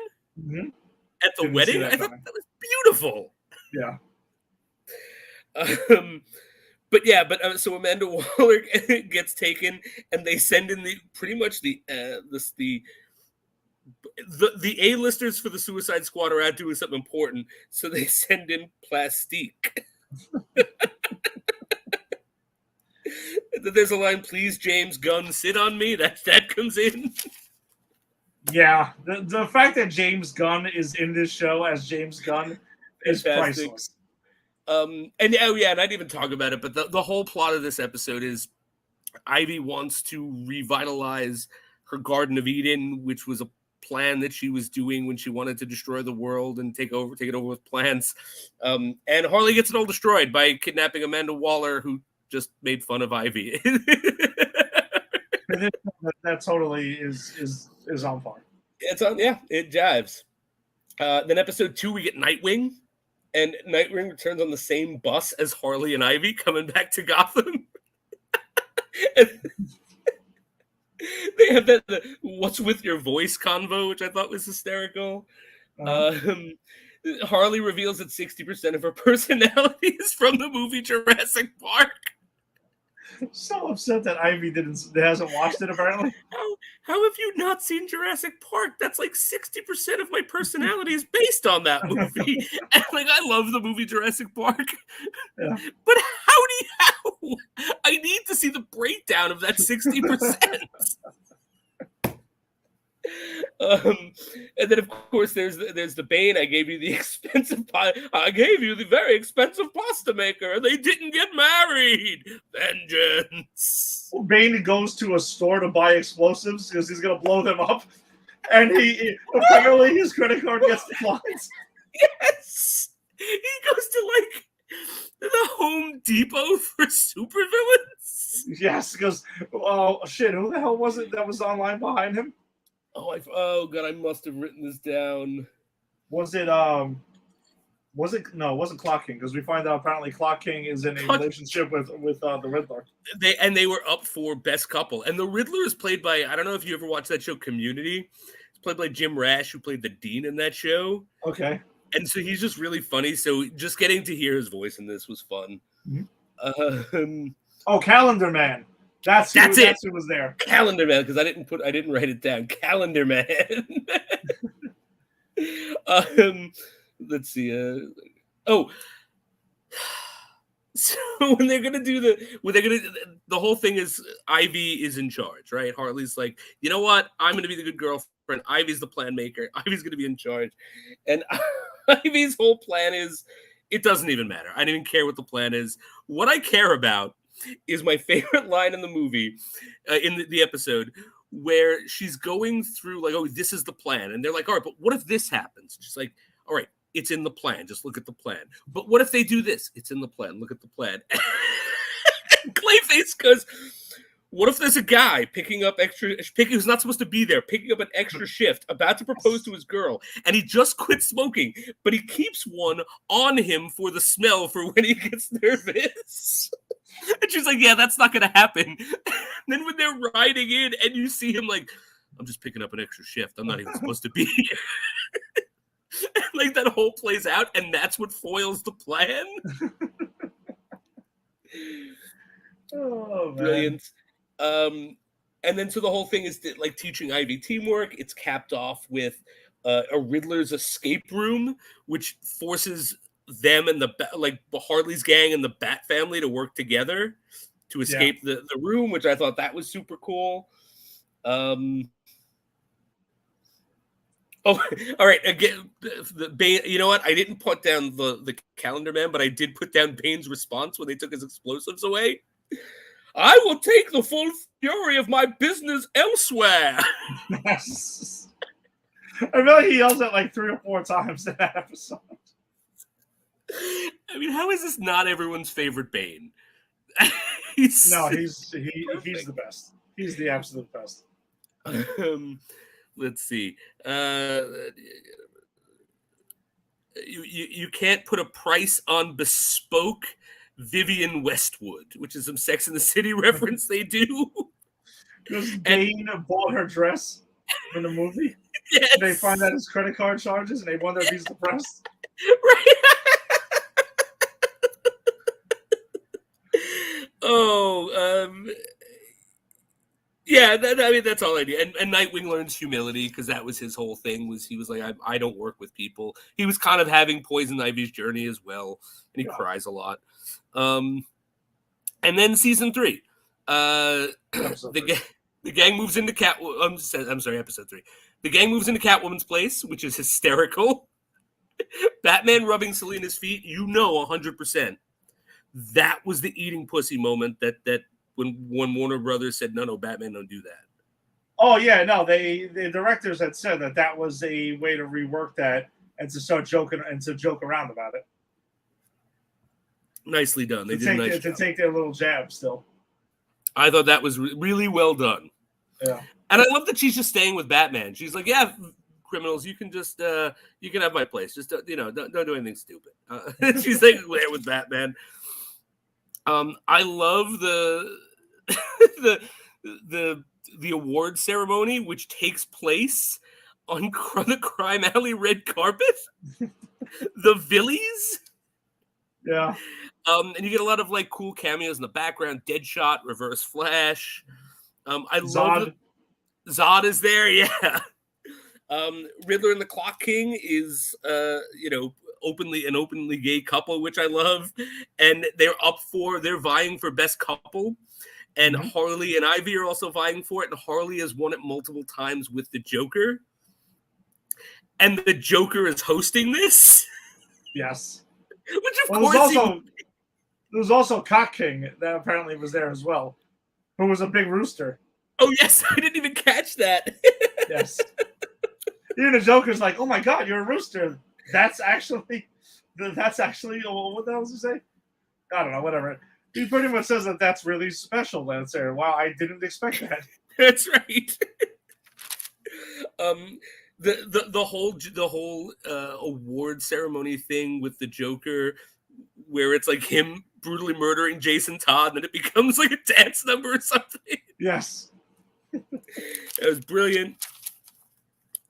at the wedding. I thought that was beautiful. Yeah. So Amanda Waller gets taken, and they send in pretty much the A-listers for the Suicide Squad are out doing something important, so they send in Plastique. There's a line, "Please, James Gunn, sit on me." That comes in. Yeah, the fact that James Gunn is in this show as James Gunn is priceless. And I didn't even talk about it, but the whole plot of this episode is Ivy wants to revitalize her Garden of Eden, which was a plan that she was doing when she wanted to destroy the world and take it over with plants. And Harley gets it all destroyed by kidnapping Amanda Waller, who just made fun of Ivy. That totally is on par. It's on, yeah, it jives. Then episode 2, we get Nightwing, and Nightwing returns on the same bus as Harley and Ivy coming back to Gotham. They have that "What's with your voice" convo, which I thought was hysterical. Harley reveals that 60% of her personality is from the movie Jurassic Park. So upset that Ivy hasn't watched it, apparently. How have you not seen Jurassic Park? That's like 60% of my personality is based on that movie. And I love the movie Jurassic Park. Yeah. But how I need to see the breakdown of that 60%. And then of course there's the Bane. I gave you the very expensive pasta maker, and they didn't get married. Vengeance. Well, Bane goes to a store to buy explosives because he's gonna blow them up, and he apparently his credit card gets declined. Yes, he goes to the Home Depot for supervillains. Yes, because shit, who the hell was it that was online behind him? Oh god, I must have written this down. Was it no, it wasn't Clock King, because we find out apparently Clock King is in a relationship with the Riddler. They were up for best couple, and the Riddler is played by, I don't know if you ever watched that show Community. It's played by Jim Rash, who played the Dean in that show. Okay. And so he's just really funny. So just getting to hear his voice in this was fun. Calendar Man. That's who was there. Calendar Man, because I didn't write it down. Calendar Man. Let's see. So when they're gonna do the whole thing is Ivy is in charge, right? Harley's like, you know what? I'm gonna be the good girlfriend. Ivy's the plan maker. Ivy's gonna be in charge, and Ivy's whole plan is, it doesn't even matter. I don't even care what the plan is. What I care about is my favorite line in the movie, in the episode, where she's going through this is the plan. And they're like, all right, but what if this happens? She's like, all right, it's in the plan. Just look at the plan. But what if they do this? It's in the plan. Look at the plan. Clayface goes, what if there's a guy who's not supposed to be there, picking up an extra shift, about to propose to his girl, and he just quit smoking, but he keeps one on him for the smell for when he gets nervous. And she's like, yeah, that's not going to happen. And then when they're riding in and you see him I'm just picking up an extra shift. I'm not even supposed to be here. And that whole plays out, and that's what foils the plan. Oh, man. Brilliant. And then so the whole thing is teaching Ivy teamwork. It's capped off with a Riddler's escape room, which forces them and the Harley's gang and the Bat family to work together to escape the room, which I thought that was super cool. Oh, all right. Again, Bane. You know what? I didn't put down the calendar man, but I did put down Bane's response when they took his explosives away. I will take the full fury of my business elsewhere. Yes. I feel like he yells it like 3 or 4 times in that episode. I mean, how is this not everyone's favorite Bane? He's the best. He's the absolute best. Let's see. You can't put a price on bespoke Vivian Westwood, which is some Sex in the City reference they do. Because Bane bought her dress in the movie. Yes. They find out his credit card charges, and they wonder if he's depressed. Right. Yeah, I mean, that's all I need. And Nightwing learns humility, because that was his whole thing. He was like, I don't work with people. He was kind of having Poison Ivy's journey as well, and he cries a lot. And then season 3, the gang moves into episode 3. The gang moves into Catwoman's place, which is hysterical. Batman rubbing Selina's feet, 100%. That was the eating pussy moment that when Warner Brothers said, no, Batman, don't do that. Oh, yeah, no, the directors had said that was a way to rework that and to start joking and to joke around about it. Nicely done. They did a nice job. To take their little jab still. I thought that was really well done. Yeah. And I love that she's just staying with Batman. She's like, yeah, criminals, you can just, you can have my place. Just, don't do anything stupid. She's like, there with Batman. I love the award ceremony, which takes place on the Crime Alley red carpet. The Villies. Yeah. And you get a lot of like cool cameos in the background. Deadshot, Reverse Flash. Zod. Zod is there, yeah. Riddler and the Clock King is openly gay couple, which I love, and they're vying for best couple, and Harley and Ivy are also vying for it, and Harley has won it multiple times with the Joker, and the Joker is hosting this. Yes. Which of course there was also Cock King that apparently was there as well, who was a big rooster. Oh yes, I didn't even catch that. Yes. Even the Joker's like, oh my god, you're a rooster. That's actually what the hell does he say? I don't know, whatever. He pretty much says that that's really special. That's there. Wow, I didn't expect that. That's right. The whole award ceremony thing with the Joker, where it's like him brutally murdering Jason Todd, and then it becomes like a dance number or something. Yes, it was brilliant.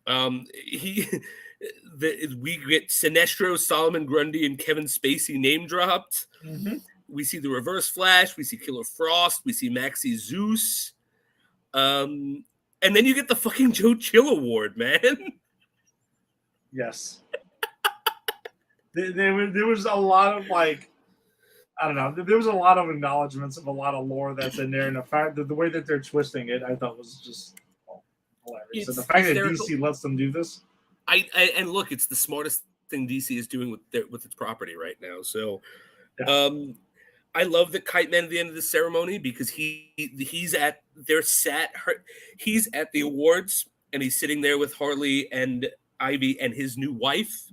We get Sinestro, Solomon Grundy, and Kevin Spacey name dropped. Mm-hmm. We see the Reverse Flash. We see Killer Frost. We see Maxie Zeus. And then you get the fucking Joe Chill Award, man. Yes. there was a lot of I don't know. There was a lot of acknowledgments of a lot of lore that's in there, and the fact that the way that they're twisting it, I thought was just hilarious. And the fact that DC lets them do this. And look, it's the smartest thing DC is doing with its property right now. So, yeah. I love the Kite Man at the end of the ceremony, because he's at the awards, and he's sitting there with Harley and Ivy and his new wife,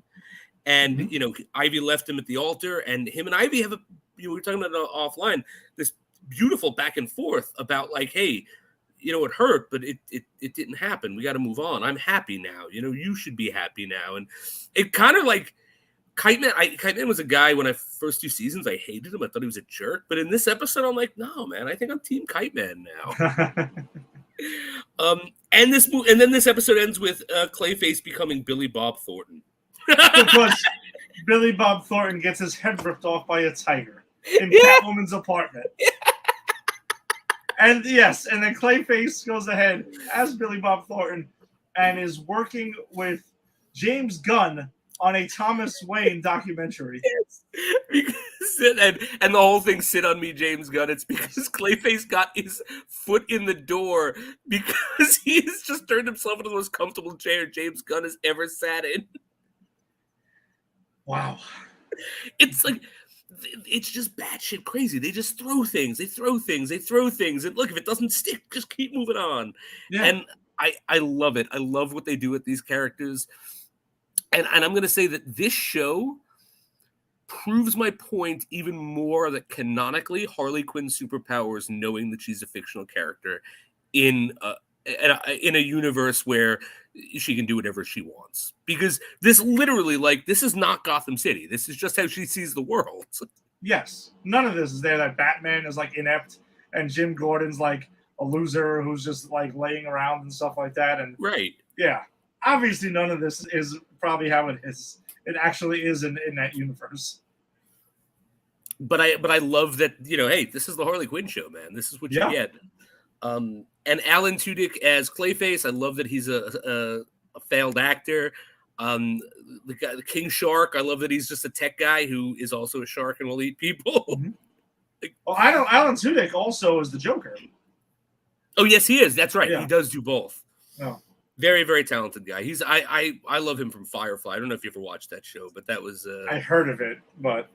and Ivy left him at the altar, and him and Ivy have we were talking about it offline, this beautiful back and forth about like, hey, it hurt, but it didn't happen. We got to move on. I'm happy now. You should be happy now. And it kind of like Kite Man was a guy when I first 2 seasons, I hated him. I thought he was a jerk. But in this episode, I'm like, no, man, I think I'm Team Kite Man now. And then this episode ends with Clayface becoming Billy Bob Thornton. Because Billy Bob Thornton gets his head ripped off by a tiger in Catwoman's apartment. And yes, and then Clayface goes ahead as Billy Bob Thornton and is working with James Gunn on a Thomas Wayne documentary. Because, and the whole thing, sit on me, James Gunn. It's because Clayface got his foot in the door because he has just turned himself into the most comfortable chair James Gunn has ever sat in. Wow. It's like, it's just batshit crazy. They just throw things. They throw things. And look, if it doesn't stick, just keep moving on. Yeah. And I love it. I love what they do with these characters. And I'm going to say that this show proves my point even more that canonically Harley Quinn's superpowers, knowing that she's a fictional character in a universe where she can do whatever she wants. Because this literally, like, this is not Gotham City. This is just how she sees the world. Yes. None of this is there that Batman is like inept and Jim Gordon's like a loser who's just like laying around and stuff like that. And right. Yeah. Obviously none of this is probably how it is. It actually is in that universe. But I love that, hey, this is the Harley Quinn show, man. This is what you get. And Alan Tudyk as Clayface, I love that he's a failed actor. The King Shark, I love that he's just a tech guy who is also a shark and will eat people. Mm-hmm. Alan Tudyk also is the Joker. Oh yes, he is. That's right. Yeah. He does do both. Oh. Very, very talented guy. He's I love him from Firefly. I don't know if you ever watched that show, but that was I heard of it, but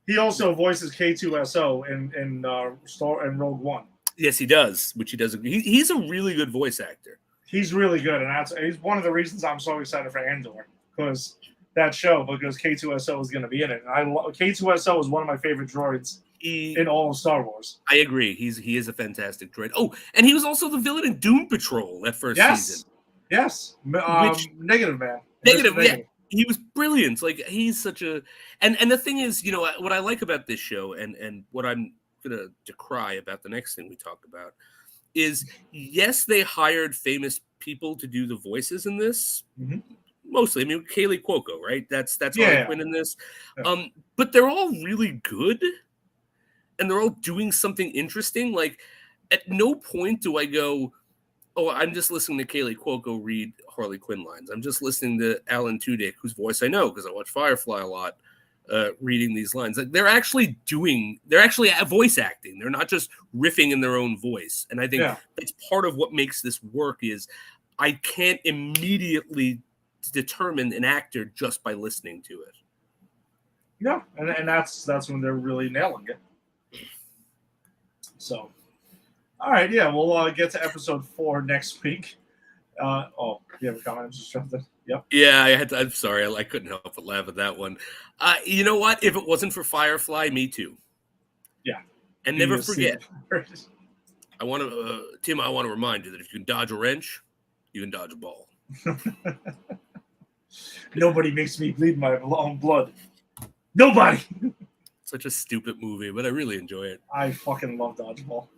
he also voices K2SO in Rogue One. Yes, he does, which he does. He's a really good voice actor. He's really good, and he's one of the reasons I'm so excited for Andor, because K2SO is going to be in it. And K2SO is one of my favorite droids in all of Star Wars. I agree. He is a fantastic droid. Oh, and he was also the villain in Doom Patrol that first season. Yes. Negative Man. Negative. Yeah. He was brilliant. Like, he's such a and the thing is, what I like about this show and what I'm gonna decry about the next thing we talk about is, yes, they hired famous people to do the voices in this. Mm-hmm. Mostly. I mean, Kaylee Cuoco, right? That's Harley Quinn in this. Yeah. But they're all really good, and they're all doing something interesting. Like, at no point do I go, oh, I'm just listening to Kaylee Cuoco read Harley Quinn lines. I'm just listening to Alan Tudyk, whose voice I know because I watch Firefly a lot, reading these lines. Like, they're actually voice acting. They're not just riffing in their own voice. And I think that's part of what makes this work is I can't immediately determine an actor just by listening to it. Yeah, and that's when they're really nailing it. So, all right, yeah, we'll get to episode 4 next week. You have a comment? Just something. Yep. Yeah, I'm sorry, I couldn't help but laugh at that one. You know what? If it wasn't for Firefly, me too. Yeah. And never forget. I want to, Tim. I want to remind you that if you can dodge a wrench, you can dodge a ball. Nobody makes me bleed my own blood. Nobody. Such a stupid movie, but I really enjoy it. I fucking love Dodgeball.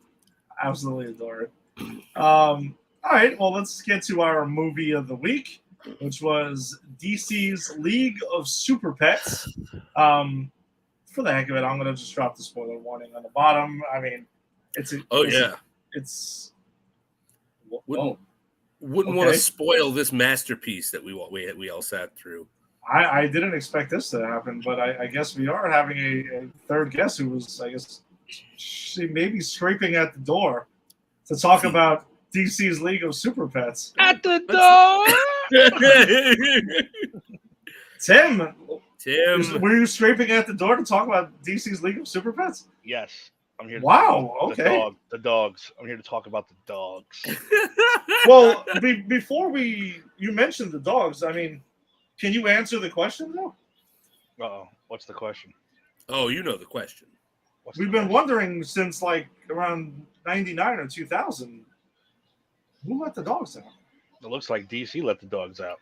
Absolutely adore it. All right, well, let's get to our movie of the week, which was DC's League of Super Pets. For the heck of it, I'm going to just drop the spoiler warning on the bottom. I mean, Wouldn't want to spoil this masterpiece that we all sat through. I didn't expect this to happen, but I guess we are having a third guest who was, I guess, she may be scraping at the door to talk about DC's League of Super Pets. At the door! Tim, were you scraping at the door to talk about DC's League of Super Pets? Yes. I'm here to the dogs. I'm here to talk about the dogs. Well, before you mentioned the dogs, I mean, can you answer the question, though? Uh-oh. What's the question? Oh, you know the question. We've been wondering since, like, around 99 or 2000, who let the dogs out? It looks like DC let the dogs out.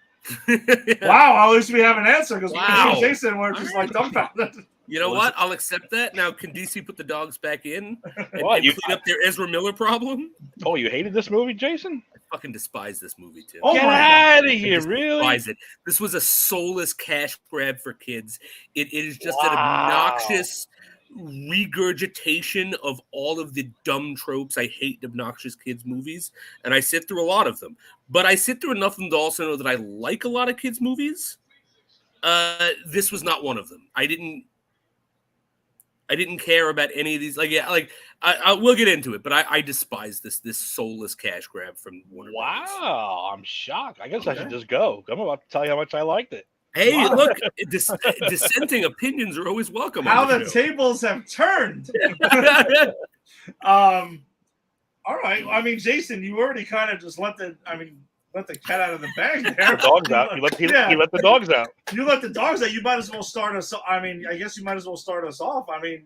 Wow, at least we have an answer, because Jason were just like dumbfounded. You know what? I'll accept that. Now, can DC put the dogs back in and clean up their Ezra Miller problem? Oh, you hated this movie, Jason? I fucking despise this movie, too. Get out of here, really? Despise it. This was a soulless cash grab for kids. It is just an obnoxious regurgitation of all of the dumb tropes I hate in obnoxious kids movies, and I sit through a lot of them. But I sit through enough of them to also know that I like a lot of kids movies. This was not one of them. I didn't care about any of these. I we'll get into it, but I despise this soulless cash grab from Warner Brothers. Wow, I'm shocked. I guess I should just go. I'm about to tell you how much I liked it. Hey, look, dissenting opinions are always welcome. How on the show. tables have turned. All right. I mean, Jason, you already kind of just let the cat out of the bag there. The dog's out. He let the dogs out. You let the dogs out. You might as well start us. I mean, I guess you might as well start us off. I mean,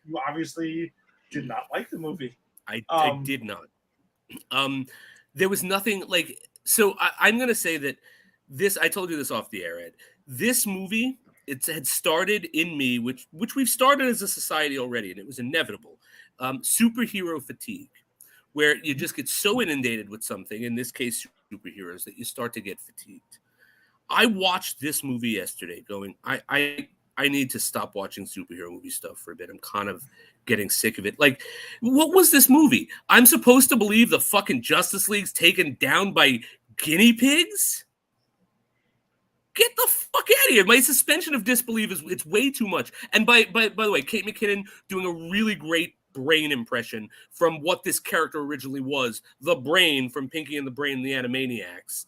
you obviously did not like the movie. I did not. There was nothing like. So I'm going to say that this. I told you this off the air, Ed. This movie, it had started in me, which we've started as a society already, and it was inevitable. Superhero fatigue, where you just get so inundated with something, in this case superheroes, that you start to get fatigued. I watched this movie yesterday going, I need to stop watching superhero movie stuff for a bit. I'm kind of getting sick of it. Like, what was this movie? I'm supposed to believe the fucking Justice League's taken down by guinea pigs? Get the fuck out of here. My suspension of disbelief it's way too much. And by the way, Kate McKinnon doing a really great Brain impression from what this character originally was, the Brain from Pinky and the Brain, the Animaniacs.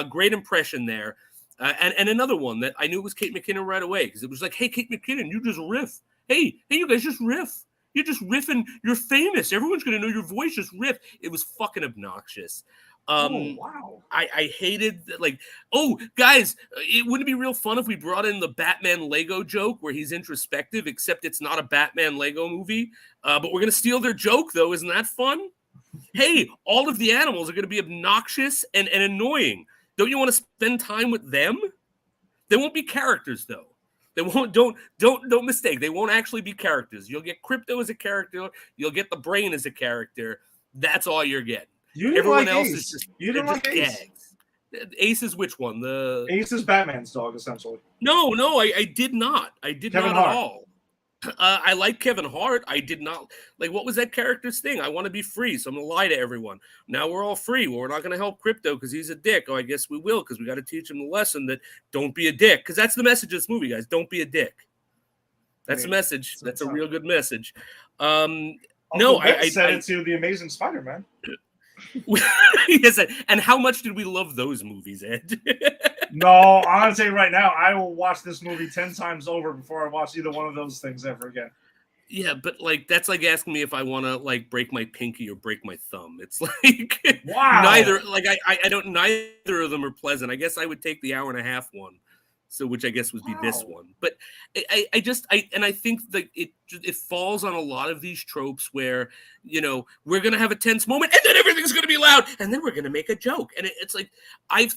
Great impression there. And another one that I knew it was Kate McKinnon right away, because it was like, hey, Kate McKinnon, you just riff. Hey, you guys just riff. You're just riffing. You're famous. Everyone's going to know your voice. Just riff. It was fucking obnoxious. Wow. I hated oh guys, it wouldn't be real fun if we brought in the Batman Lego joke where he's introspective, except it's not a Batman Lego movie. But we're gonna steal their joke though. Isn't that fun? Hey, all of the animals are gonna be obnoxious and annoying. Don't you want to spend time with them? They won't be characters though. They won't. Don't mistake. They won't actually be characters. You'll get Crypto as a character. You'll get the Brain as a character. That's all you're getting. Everyone else is just you didn't like Ace. Gags. Ace is which one? The Ace is Batman's dog, essentially. No, I did not. I did Kevin not Hart. at all. I like Kevin Hart. I did not like. What was that character's thing? I want to be free, so I'm gonna lie to everyone. Now we're all free. Well, we're not gonna help Crypto because he's a dick. Oh, I guess we will because we got to teach him the lesson that don't be a dick. Because that's the message of this movie, guys. Don't be a dick. That's the message. That's a real good message. I said it to the Amazing Spider-Man. Yes, and how much did we love those movies, Ed? No, I'm gonna say right now, I will watch this movie 10 times over before I watch either one of those things ever again. Yeah, but that's like asking me if I want to break my pinky or break my thumb. It's like wow. Neither. I don't. Neither of them are pleasant. I guess I would take the hour and a half one. So, which I guess would be this one, but I think that it falls on a lot of these tropes where we're gonna have a tense moment and then everything's gonna be loud and then we're gonna make a joke and it's like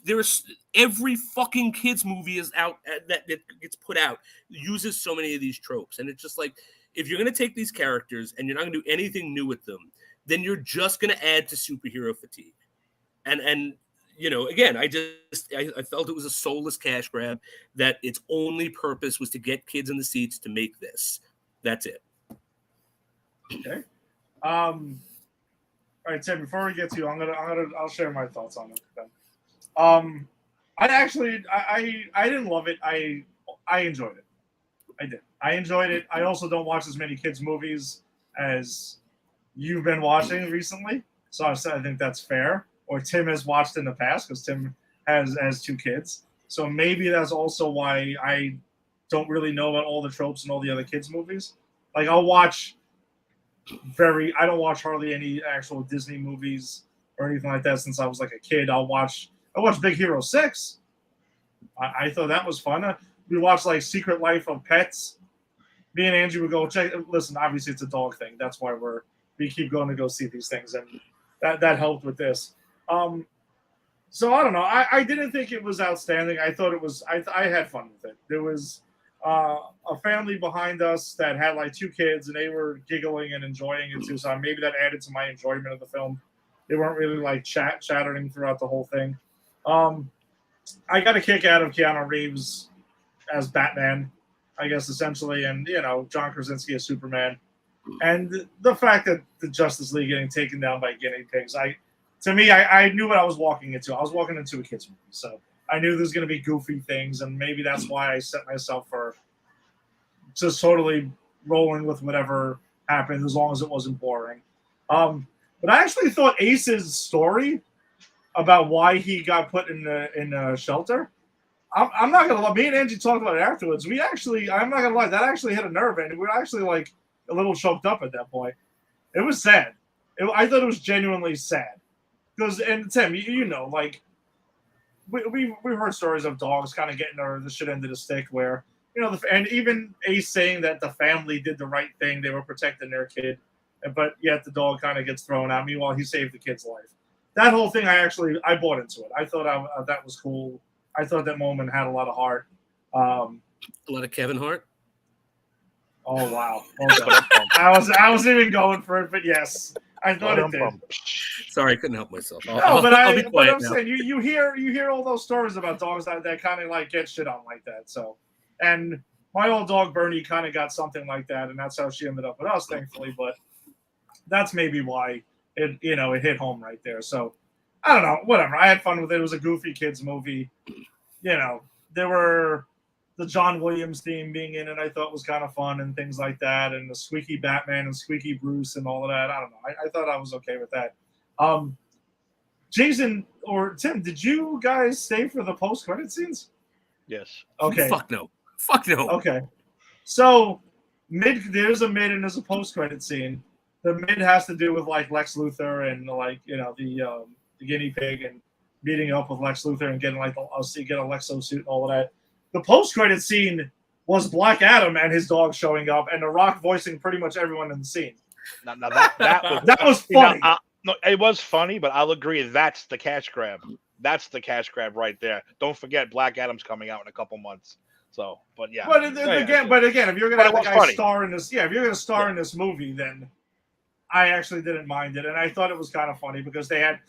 there's every fucking kids movie is out that gets put out uses so many of these tropes and it's just like if you're gonna take these characters and you're not gonna do anything new with them, then you're just gonna add to superhero fatigue, and. Again, I felt it was a soulless cash grab that its only purpose was to get kids in the seats to make this. That's it. Okay. All right, Tim. Before we get to you, I'll share my thoughts on it then. I didn't love it. I enjoyed it. I did. I enjoyed it. I also don't watch as many kids movies as you've been watching recently, so I think that's fair. Or Tim has watched in the past because Tim has 2 kids. So maybe that's also why I don't really know about all the tropes and all the other kids movies. Like I don't watch hardly any actual Disney movies or anything like that since I was like a kid. I watched Big Hero 6. I thought that was fun. We watched like Secret Life of Pets. Me and Angie would go listen, obviously it's a dog thing. That's why we keep going to go see these things. And that helped with this. So I don't know. I didn't think it was outstanding. I thought it was. I had fun with it. There was a family behind us that had like 2 kids, and they were giggling and enjoying it too. So maybe that added to my enjoyment of the film. They weren't really like chattering throughout the whole thing. I got a kick out of Keanu Reeves as Batman. I guess essentially, and John Krasinski as Superman, and the fact that the Justice League getting taken down by guinea pigs, I knew what I was walking into. I was walking into a kids movie, so I knew there's going to be goofy things, and maybe that's why I set myself for just totally rolling with whatever happened, as long as it wasn't boring. But I actually thought Ace's story about why he got put in a shelter. I'm not gonna lie. Me and Angie talked about it afterwards. I'm not gonna lie. That actually hit a nerve, and we were actually like a little choked up at that point. It was sad. I thought it was genuinely sad because, and Tim, like we've heard stories of dogs kind of getting the shit end of the stick where and even Ace saying that the family did the right thing, they were protecting their kid, but yet the dog kind of gets thrown out. Meanwhile, he saved the kid's life. That whole thing, I bought into it. I thought that was cool. I thought that moment had a lot of heart. A lot of Kevin Hart. Oh wow! I wasn't even going for it, but yes, I thought it did. Sorry, I couldn't help myself. I'll be quiet now. Saying, you hear all those stories about dogs that kind of like get shit on like that. So, and my old dog Bernie kind of got something like that, and that's how she ended up with us, thankfully. But that's maybe why it hit home right there. So I don't know, whatever. I had fun with it. It was a goofy kids movie. There were the John Williams theme being in it. I thought was kind of fun and things like that, and the squeaky Batman and squeaky Bruce and all of that. I don't know. I thought I was okay with that. Jason or Tim, did you guys stay for the post-credit scenes? Yes. Okay. Fuck no. Okay. So there's a mid and there's a post-credit scene. The mid has to do with like Lex Luthor and like the guinea pig and meeting up with Lex Luthor and getting like get a Lexo suit and all of that. The post-credit scene was Black Adam and his dog showing up and The Rock voicing pretty much everyone in the scene. Now that was funny. No, it was funny, but I'll agree that's the cash grab. That's the cash grab right there. Don't forget Black Adam's coming out in a couple months. So, but yeah. But again, if you're gonna have the guy star in this, if you're gonna star in this movie, then I actually didn't mind it, and I thought it was kind of funny because that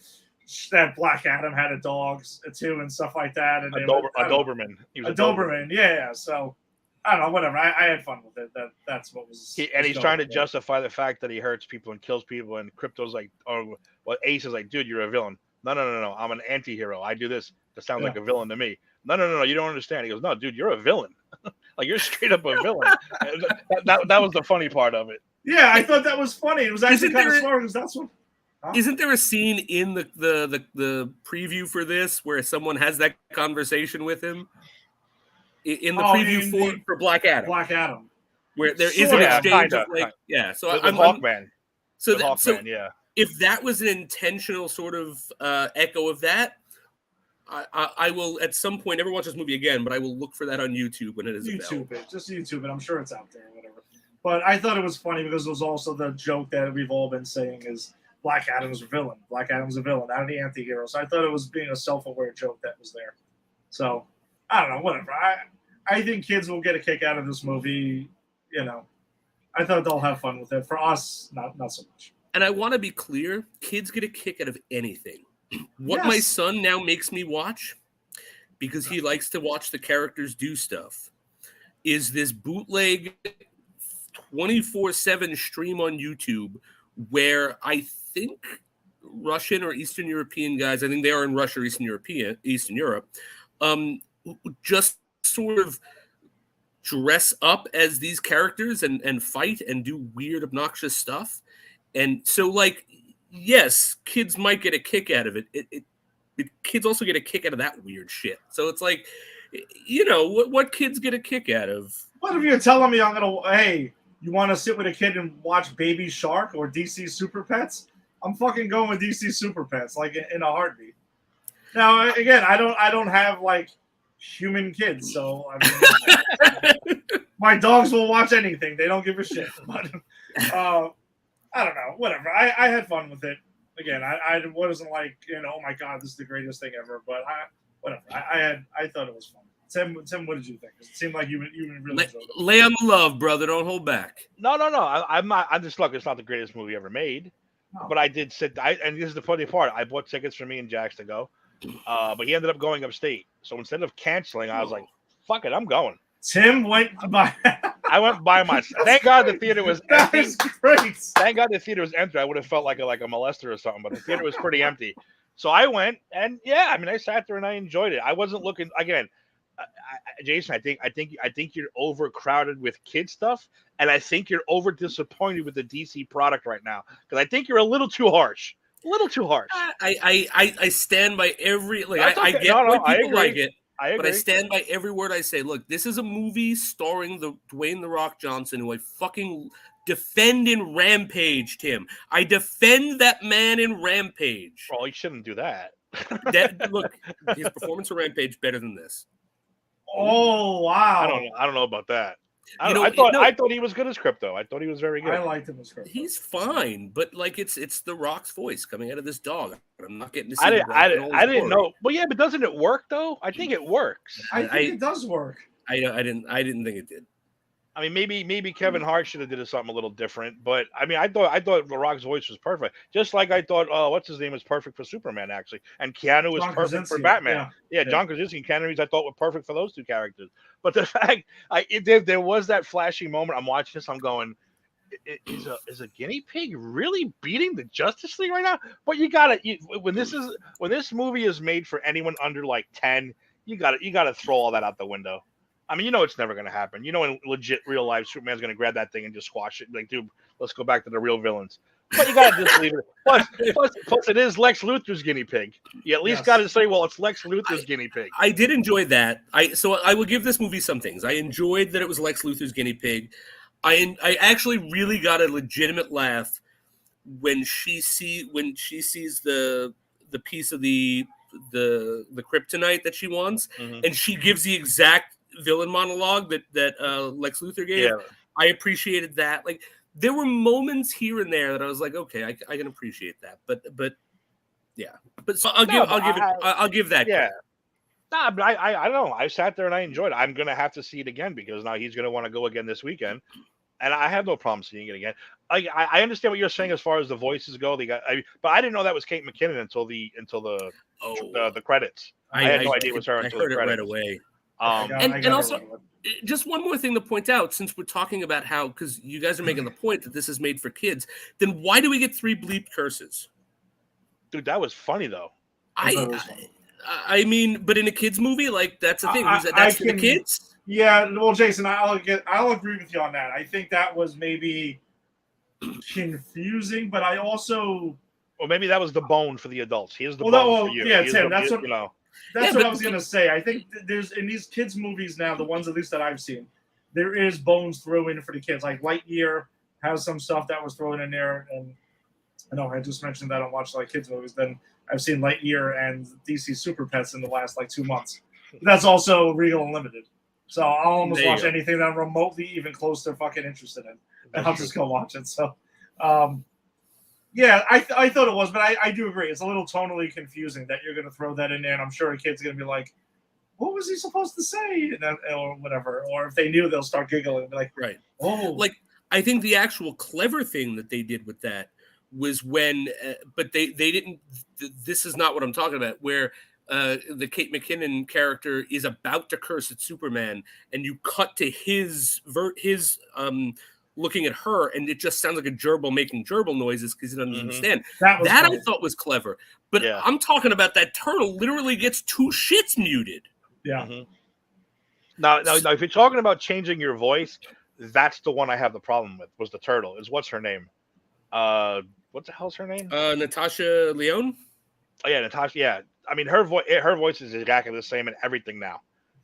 Black Adam had a dog too and stuff like that, and a Doberman. He was a Doberman, yeah. So I don't know, whatever. I had fun with it. That's what was. He's trying to justify the fact that he hurts people and kills people, and Crypto's like, Ace is like, dude, you're a villain. No, I'm an anti-hero. I do this. That sounds like a villain to me. No, you don't understand. He goes, no, dude, you're a villain. Like you're straight up a villain. that was the funny part of it. Yeah, I thought that was funny. It was actually kind of smart because that's what. Isn't there a scene in the preview for this where someone has that conversation with him? In the preview for Black Adam. Black Adam. Where there is an exchange of like, So I'm Hawkman. So if that was an intentional sort of echo of that, I will at some point never watch this movie again, but I will look for that on YouTube when it is available. Just YouTube it. I'm sure it's out there or whatever. But I thought it was funny because it was also the joke that we've all been saying is Black Adam's a villain. Black Adam's a villain, not an anti-hero. So I thought it was being a self-aware joke that was there. So I don't know, whatever. I think kids will get a kick out of this movie. I thought they'll have fun with it. For us, not so much. And I want to be clear, kids get a kick out of anything. What my son now makes me watch, because he likes to watch the characters do stuff, is this bootleg 24/7 stream on YouTube where I think Russian or Eastern European guys, I think they are in Russia or Eastern Europe, just sort of dress up as these characters and fight and do weird, obnoxious stuff. And so, like, yes, kids might get a kick out of it. Kids also get a kick out of that weird shit. So it's like, what kids get a kick out of? What if you're telling me hey, you want to sit with a kid and watch Baby Shark or DC Super Pets? I'm fucking going with DC Super Pets, like in a heartbeat. Now, again, I don't have like human kids, so I mean, my dogs will watch anything. They don't give a shit. But I don't know, whatever. I had fun with it. Again, I wasn't like, oh my god, this is the greatest thing ever. But whatever. I thought it was fun. Tim, what did you think? It seemed like you really enjoyed it. Lay on the love, brother. Don't hold back. No. I'm not. I'm just lucky. It's not the greatest movie ever made. No. But I did sit. And this is the funny part. I bought tickets for me and Jax to go, but he ended up going upstate. So instead of canceling, I was like, "Fuck it, I'm going." Tim went by. I went by myself. Thank God the theater was That empty. is great. Thank God the theater was empty. I would have felt like a molester or something, but the theater was pretty empty. So I went, and yeah, I mean, I sat there and I enjoyed it. I wasn't looking again, Jason. I think you're overcrowded with kid stuff, and I think you're over disappointed with the DC product right now because I think you're a little too harsh. A little too harsh. I stand by every like That's I okay. get why I people agree. like it. I But I agree. stand by every word I say. Look, this is a movie starring the Dwayne the Rock Johnson, who I fucking defend in Rampage, Tim. I defend that man in Rampage. Well, you shouldn't do that. Look, his performance in Rampage better than this. Oh wow! I don't know about that. You know, I thought he was good as Crypto. I thought he was very good. I liked him as Crypto. He's fine, but like it's the Rock's voice coming out of this dog. I'm not getting to see. I didn't know. Well, yeah, but doesn't it work though? I think it works. I think it does work. I didn't think it did. I mean, maybe Kevin Hart should have did something a little different, but I mean, I thought The Rock's voice was perfect, just like I thought. What's his name was perfect for Superman actually, and Keanu was John perfect Krasinski, for Batman. Yeah, John Krasinski and Keanu Reeves I thought were perfect for those two characters. But the fact there was that flashing moment. I'm watching this. I'm going, is a guinea pig really beating the Justice League right now? But you gotta when this movie is made for anyone under like 10, you gotta throw all that out the window. I mean, you know it's never going to happen. You know, in legit real life, Superman's going to grab that thing and just squash it. Like, dude, let's go back to the real villains. But you got to just leave it. Plus, it is Lex Luthor's guinea pig. You at least got to say, well, it's Lex Luthor's guinea pig. I did enjoy that. So I will give this movie some things. I enjoyed that it was Lex Luthor's guinea pig. I actually really got a legitimate laugh when she sees the piece of the kryptonite that she wants, and she gives the exact villain monologue that Lex Luthor gave. Yeah. I appreciated that. Like there were moments here and there that I was like, okay, I can appreciate that. But yeah. But so I'll give that. Yeah. Nah, but I don't know. I sat there and I enjoyed it. I'm gonna have to see it again because now he's gonna want to go again this weekend, and I have no problem seeing it again. I understand what you're saying as far as the voices go. But I didn't know that was Kate McKinnon until the credits. I had no idea it was her until the credits. Right away. And also, just one more thing to point out, since we're talking about how, because you guys are making the point that this is made for kids, then why do we get 3 bleeped curses? Dude, that was funny though. I mean, but in a kids movie, like that's the thing. That's for the kids. Yeah, well, Jason, I'll agree with you on that. I think that was maybe confusing, but I also. Well, maybe that was the bone for the adults. Here's the bone for you. Yeah, Tim, that's what you know. That's what I was gonna say. I think there's in these kids' movies now, the ones at least that I've seen, there is bones thrown in for the kids. Like Lightyear has some stuff that was thrown in there, and I know I just mentioned that I don't watch like kids movies. Then I've seen Lightyear and DC Super Pets in the last like 2 months. But that's also Regal Unlimited. So I'll almost watch anything that I'm remotely even close to fucking interested in, and I'll just go watch it. So. Yeah, I thought it was, but I do agree. It's a little tonally confusing that you're going to throw that in there, and I'm sure a kid's going to be like, what was he supposed to say? And then, or whatever. Or if they knew, they'll start giggling and be like, right. Oh. Like, I think the actual clever thing that they did with that was when, but they didn't, this is not what I'm talking about, where the Kate McKinnon character is about to curse at Superman, and you cut to his looking at her, and it just sounds like a gerbil making gerbil noises because he doesn't understand. That I thought was clever. But I'm talking about that turtle literally gets 2 shits muted. Yeah. Mm-hmm. Now, if you're talking about changing your voice, that's the one I have the problem with, was the turtle. What's her name? What the hell's her name? Natasha Lyonne? Oh, yeah, Natasha. Yeah. I mean, her voice is exactly the same in everything now.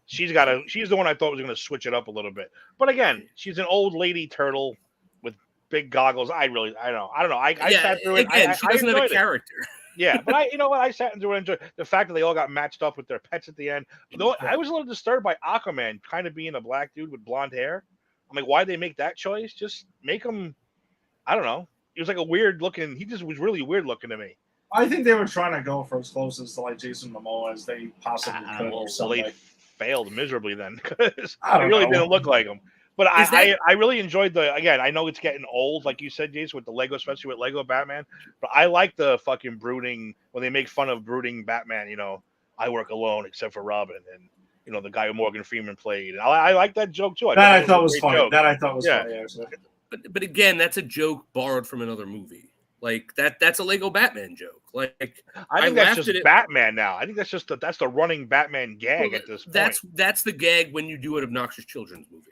She's the one I thought was going to switch it up a little bit. But again, she's an old lady turtle with big goggles. I don't know. I sat through it. Again, she doesn't have a character. Yeah, but you know what? I sat and enjoyed the fact that they all got matched up with their pets at the end. Though I was a little disturbed by Aquaman kind of being a black dude with blonde hair. I'm like, why'd they make that choice? Just make him, I don't know. He was like a weird looking, he just was really weird looking to me. I think they were trying to go for as close as to like Jason Momoa as they possibly could. Well, they failed miserably then because it really didn't look like him. But I really enjoyed again, I know it's getting old, like you said, Jason, with the Lego, especially with Lego Batman. But I like the fucking brooding, when they make fun of brooding Batman, you know, I work alone except for Robin. And the guy who Morgan Freeman played. And I like that joke too. I thought was a great funny. joke. That I thought was Yeah. funny, actually. But again, that's a joke borrowed from another movie. Like that's a Lego Batman joke. Like I think that's just Batman now. I think that's just that's the running Batman gag at this point. That's the gag when you do an obnoxious children's movie.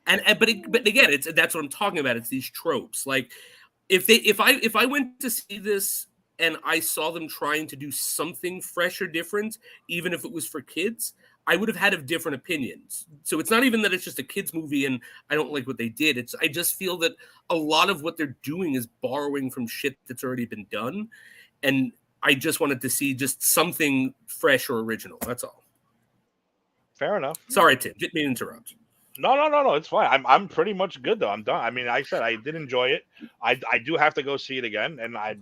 But again, that's what I'm talking about. It's these tropes. Like if I went to see this and I saw them trying to do something fresh or different, even if it was for kids, I would have had different opinions. So it's not even that it's just a kids movie and I don't like what they did. I just feel that a lot of what they're doing is borrowing from shit that's already been done. And I just wanted to see just something fresh or original. That's all. Fair enough. Sorry, Tim. Didn't mean to interrupt. No. It's fine. I'm pretty much good though. I'm done. I mean, I said I did enjoy it. I do have to go see it again, and I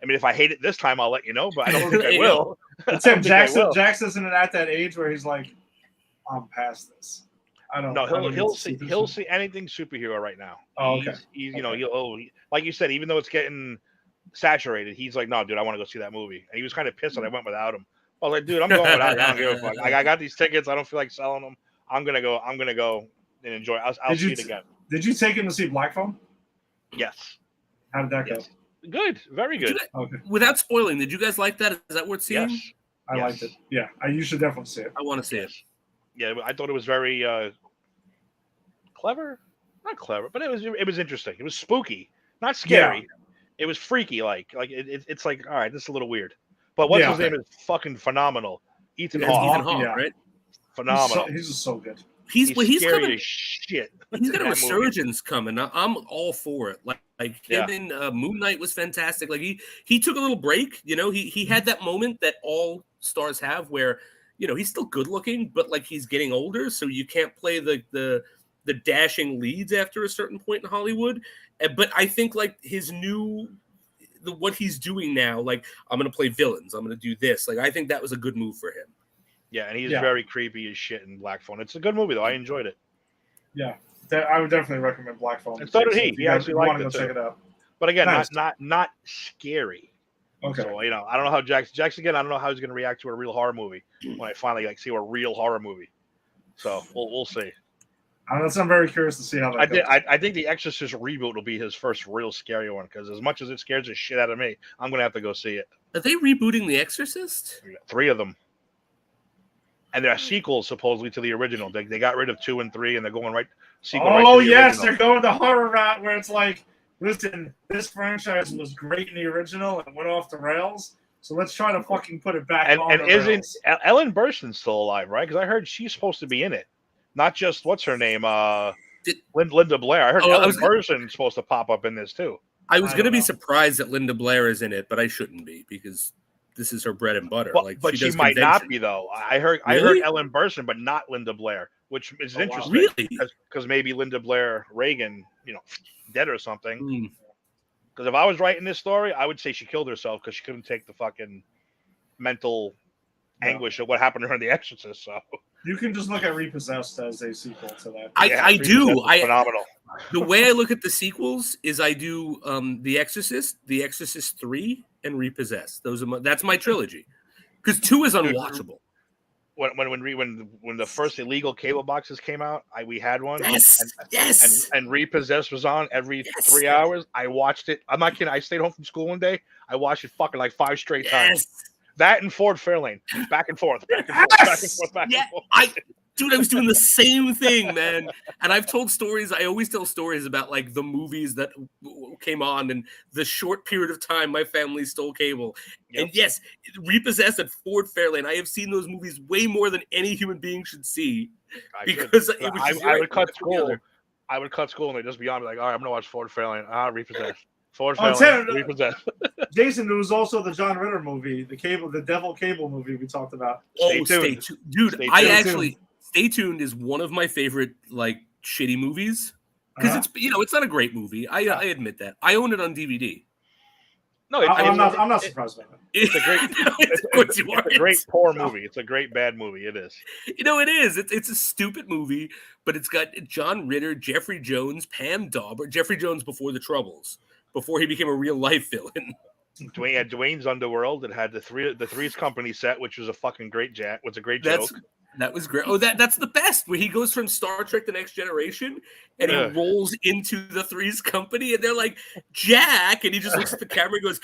mean, if I hate it this time, I'll let you know. But I don't think I will. Tim Jackson's at that age where he's like, I'm past this. I don't. No, he'll see anything superhero right now. Oh, okay. He's he'll like you said, even though it's getting saturated, he's like, no, dude, I want to go see that movie. And he was kind of pissed that I went without him. I was like, dude, I'm going without you. I don't give a fuck. Like, I got these tickets. I don't feel like selling them. I'm gonna go and enjoy. I'll see it again. Did you take him to see Black Phone? Yes. How did that go? Yes. Good, very good. Okay. Without spoiling, did you guys like that? Is that worth seeing? Yes. I liked it. Yeah, you should definitely see it. I want to see it. Yeah, I thought it was very clever. Not clever, but it was interesting. It was spooky, not scary. Yeah. It was freaky. Like it's like, all right, this is a little weird. But what's his name is fucking phenomenal. Ethan Hawke, right? Phenomenal. He's just so good. He's scary coming, as shit. He's got a resurgence coming. I'm all for it. Like him in Moon Knight was fantastic. Like he took a little break. He had that moment that all stars have where he's still good looking, but like he's getting older, so you can't play the dashing leads after a certain point in Hollywood. But I think like what he's doing now, like I'm gonna play villains, I'm gonna do this. Like I think that was a good move for him. Yeah, and he's very creepy as shit in Black Phone. It's a good movie though. I enjoyed it. Yeah, I would definitely recommend Black Phone. And so did he. He actually liked it too. Check it out. But again, not scary. Okay. So I don't know how Jackson again. I don't know how he's going to react to a real horror movie when I finally see a real horror movie. So we'll see. I'm very curious to see how that goes. I think the Exorcist reboot will be his first real scary one because as much as it scares the shit out of me, I'm going to have to go see it. Are they rebooting The Exorcist? 3 of them. And there are sequels supposedly to the original. They got rid of 2 and 3, and they're going right to the yes, original. They're going the horror route where it's like, listen, this franchise was great in the original and went off the rails, so let's try to fucking put it back on the rails. Ellen Burstyn's still alive, right? Because I heard she's supposed to be in it, not just what's her name, Linda Blair. I heard Ellen Burstyn's supposed to pop up in this too. I was going to be surprised that Linda Blair is in it, but I shouldn't be because this is her bread and butter. But she might not be though. I heard Ellen Burstyn, but not Linda Blair, which is interesting. Really? Because maybe Linda Blair Reagan, dead or something. Because if I was writing this story, I would say she killed herself because she couldn't take the fucking mental anguish of what happened to her in The Exorcist. So you can just look at Repossessed as a sequel to that. I do. Phenomenal. The way I look at the sequels is I do The Exorcist, The Exorcist 3, and Repossessed. That's my trilogy. Because 2 is unwatchable. When the first illegal cable boxes came out, we had one. Yes. And Repossessed was on every 3 hours. I watched it. I'm not kidding. I stayed home from school one day. I watched it fucking like 5 straight times. That and Ford Fairlane, back and forth, back and forth. Dude, I was doing the same thing, man. And I've told stories. I always tell stories about like the movies that came on and the short period of time my family stole cable. Yep. And yes, Repossessed and Ford Fairlane. I have seen those movies way more than any human being should see. Because I would cut school. I would cut school and they'd just be on me like, all right, I'm gonna watch Ford Fairlane. Repossessed. Ford Fairlane. Repossessed. Jason, there was also the John Ritter movie, the Devil Cable movie we talked about. Stay tuned. Dude, Stay Tuned is one of my favorite like shitty movies because it's not a great movie. I admit that. I own it on DVD. No, I'm not surprised by that. It's a great poor movie. It's a great bad movie. It is. It is. It's a stupid movie, but it's got John Ritter, Jeffrey Jones, Pam Dauber. Jeffrey Jones before the Troubles, before he became a real life villain. Dwayne's Underworld. It had the Three's Company set, which was a fucking great joke. That was great. Oh, that's the best. Where he goes from Star Trek: The Next Generation, and he rolls into the Three's Company, and they're like, "Jack," and he just looks at the camera and goes,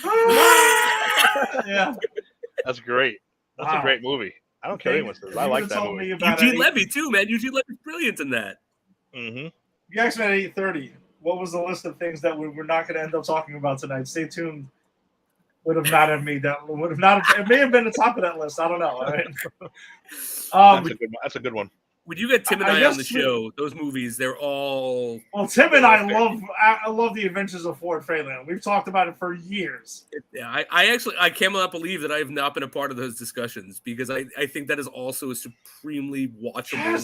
"Yeah, that's great. That's a great movie. I don't care anyone says. I like that movie. Eugene Levy too, man. Eugene Levy's brilliant in that. Mm-hmm. You guys at 8:30. What was the list of things that we're not going to end up talking about tonight? Stay tuned. Would have not have made that. Would have not. It may have been the top of that list. I don't know. That's a good one. When you get Tim and I on the show, those movies, they're all. Well, Tim and I love the Adventures of Ford Fairlane. We've talked about it for years. Yeah, I cannot believe that I have not been a part of those discussions because I think that is also a supremely watchable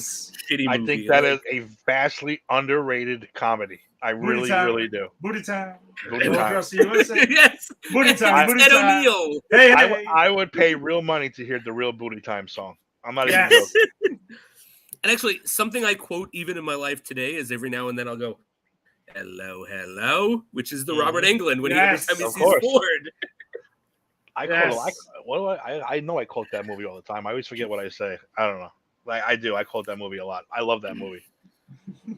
shitty movie. I think that is a vastly underrated comedy. I really do. Booty time. Booty time. Yes. Booty time. Booty Ed time. O'Neill. Hey. I would pay real money to hear the real Booty Time song. I'm not even joking. And actually, something I quote even in my life today is every now and then I'll go, "Hello, hello," which is the Robert Englund when every time he sees Ford. I know I quote that movie all the time. I always forget what I say. I don't know. I do. I quote that movie a lot. I love that movie.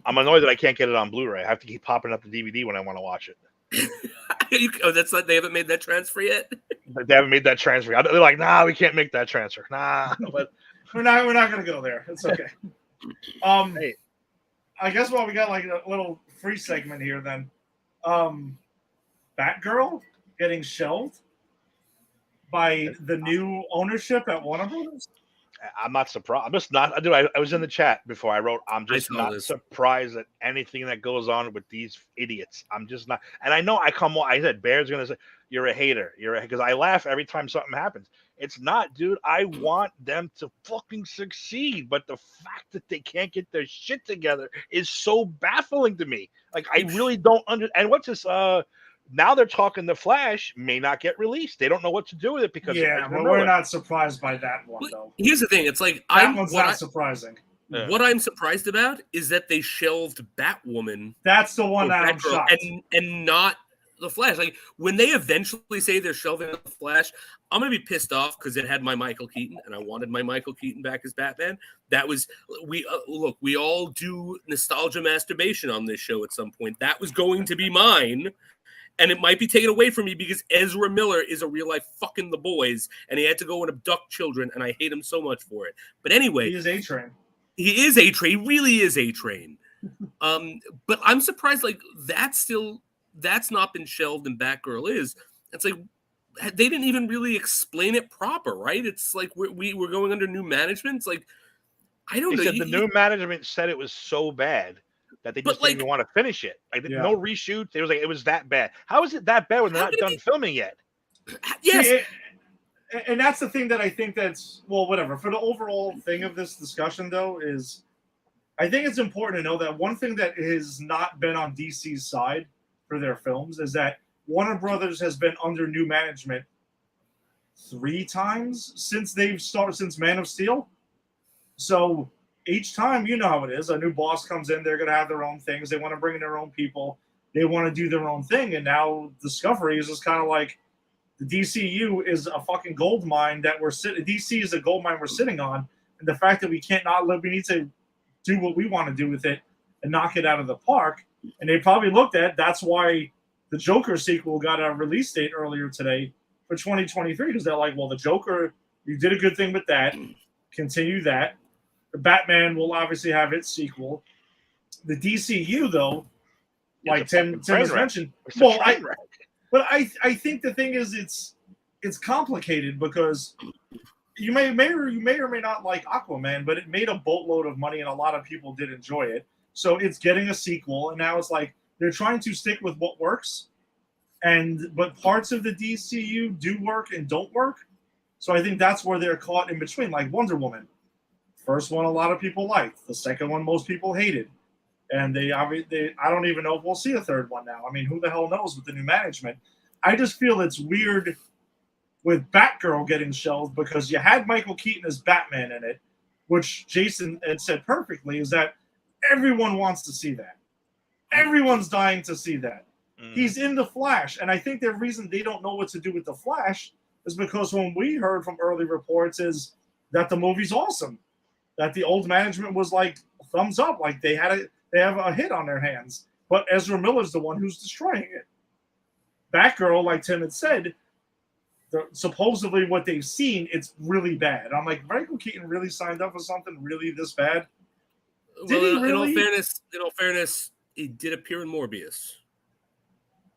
I'm annoyed that I can't get it on Blu-ray. I have to keep popping up the DVD when I want to watch it. That's not. They haven't made that transfer yet. They haven't made that transfer. They're like, nah, we can't make that transfer. Nah, but we're not going to go there. It's okay. Hey. I guess we got like a little free segment here then. Batgirl getting shelved by the new ownership at Warner Brothers. I'm not surprised. I'm just not. Dude, I was in the chat before I wrote. I'm just not surprised at anything that goes on with these idiots. I'm just not. And I know I said Bear's gonna say you're a hater. Because I laugh every time something happens. It's not, dude. I want them to fucking succeed, but the fact that they can't get their shit together is so baffling to me. Like I really don't understand. And what's this? Now they're talking the Flash may not get released. They don't know what to do with it because but we're not surprised by that one though. Here's the thing: it's like one's not surprising. What I'm surprised about is that they shelved Batwoman. That's the one that I'm shocked, and not the Flash. Like when they eventually say they're shelving the Flash, I'm gonna be pissed off because it had my Michael Keaton, and I wanted my Michael Keaton back as Batman. That was look. We all do nostalgia masturbation on this show at some point. That was going to be mine. And it might be taken away from me because Ezra Miller is a real life fucking the boys, and he had to go and abduct children, and I hate him so much for it. But anyway, he is A-Train. He is A-Train. He really is A-Train. But I'm surprised like that's not been shelved, and Batgirl is. It's like they didn't even really explain it proper, right? It's like we're going under new management. It's like I don't know. The new management said it was so bad that they just didn't even want to finish it. Like no reshoots. It was like it was that bad. How is it that bad when they're not done filming yet? Yes. See, and that's the thing that I think that's whatever. For the overall thing of this discussion though is I think it's important to know that one thing that has not been on DC's side for their films is that Warner Brothers has been under new management 3 times since Man of Steel. So each time, you know how it is. A new boss comes in, they're going to have their own things. They want to bring in their own people. They want to do their own thing. And now Discovery is just kind of like the DCU is a fucking gold mine that DC is a gold mine we're sitting on. And the fact that we need to do what we want to do with it and knock it out of the park. And they probably looked at that's why the Joker sequel got a release date earlier today for 2023 because they're like, well, the Joker, you did a good thing with that. Continue that. The Batman will obviously have its sequel. The DCU, though, like Tim has mentioned, I think the thing is it's complicated because you may or may not like Aquaman, but it made a boatload of money and a lot of people did enjoy it. So it's getting a sequel, and now it's like they're trying to stick with what works, but parts of the DCU do work and don't work. So I think that's where they're caught in between, like Wonder Woman. First one, a lot of people liked. The second one, most people hated. And I don't even know if we'll see a third one now. I mean, who the hell knows with the new management? I just feel it's weird with Batgirl getting shelved because you had Michael Keaton as Batman in it, which Jason had said perfectly, is that everyone wants to see that. Everyone's dying to see that. He's in the Flash, and I think the reason they don't know what to do with the Flash is because when we heard from early reports is that the movie's awesome, that the old management was like thumbs up, like they have a hit on their hands, but Ezra Miller's the one who's destroying it. Batgirl, like Tim had said, supposedly what they've seen, it's really bad. I'm like, Michael Keaton really signed up for something really this bad? Did he really? In all fairness, he did appear in Morbius.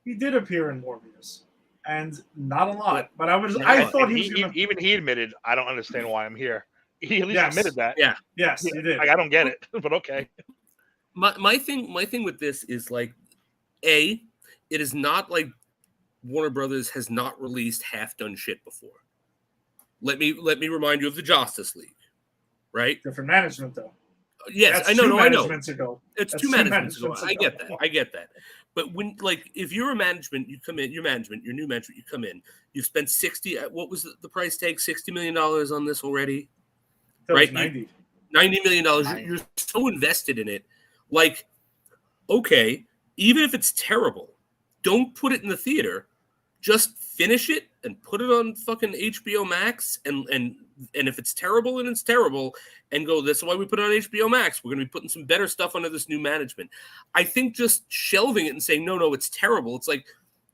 He did appear in Morbius, and not a lot. But I thought he was gonna... even he admitted, I don't understand why I'm here. He at least admitted that. Yeah. Yes, he did. Like, I don't get it, but okay. My thing with this is like, it is not like Warner Brothers has not released half-done shit before. Let me remind you of the Justice League, right? Different management, though. Yes, That's I know. I know. Ago. It's two managements ago. I get that. But when, like, if you're a management, you come in, your new management, you come in, you've spent 60. What was the price tag? $60 million on this already, right? $90 million. You're so invested in it. Like, okay, even if it's terrible, don't put it in the theater. Just finish it and put it on fucking HBO Max. And if it's terrible, and it's terrible, and go, that's why we put it on HBO Max. We're going to be putting some better stuff under this new management. I think just shelving it and saying, no, it's terrible. It's like,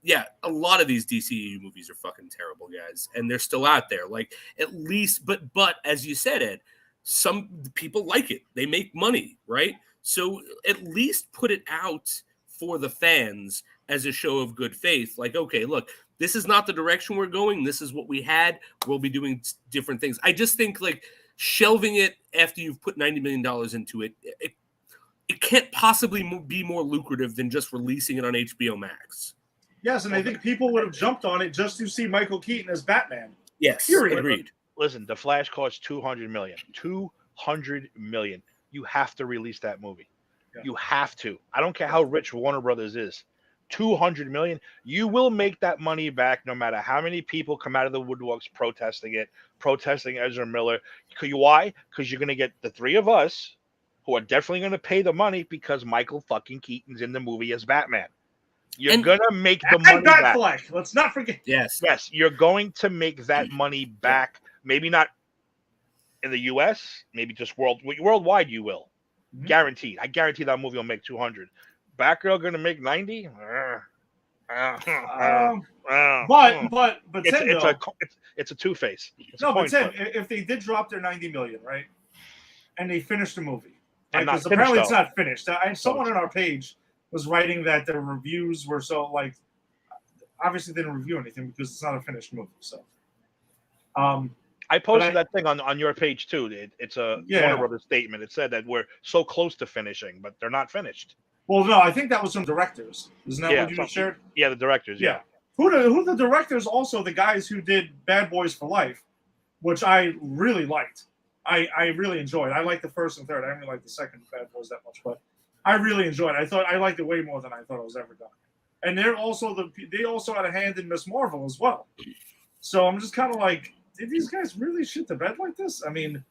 yeah, a lot of these DCEU movies are fucking terrible, guys. And they're still out there. Like, at least, but as you said, Ed, some people like it. They make money, right? So at least put it out for the fans as a show of good faith. Like, okay, look, this is not the direction we're going. This is what we had. We'll be doing different things. I just think, like, shelving it after you've put $90 million into it, it can't possibly be more lucrative than just releasing it on HBO Max. Yes, and I think people would have jumped on it just to see Michael Keaton as Batman. Yes, period. Agreed. Listen, The Flash costs $200 million. $200 million. You have to release that movie. Yeah. You have to. I don't care how rich Warner Brothers is. $200 million. You will make that money back no matter how many people come out of the woodworks protesting Ezra Miller. Why? Because you're going to get the three of us who are definitely going to pay the money because Michael fucking Keaton's in the movie as Batman. You're going to make the money back. Let's not forget. Yes, you're going to make that money back. Maybe not in the U.S., maybe just worldwide you will. Mm-hmm. Guaranteed. I guarantee that movie will make 200. Batgirl going to make 90? But it's a two-face. But Tim, if they did drop their $90 million, right, and they finished the movie, because apparently it's not finished. Someone on our page was writing that the reviews were so, like, obviously they didn't review anything because it's not a finished movie. So, I posted that thing on your page too. It's a Warner Brothers statement. It said that we're so close to finishing, but they're not finished. Well, no, I think that was from directors. Isn't that what you shared? Yeah, the directors. Yeah. Who the directors? Also, the guys who did Bad Boys for Life, which I really liked. I really enjoyed. I liked the first and third. I didn't really like the second Bad Boys that much, but I really enjoyed it. I liked it way more than I thought it was ever done. And they also had a hand in Miss Marvel as well. So I'm just kind of like, did these guys really shit the bed like this? I mean,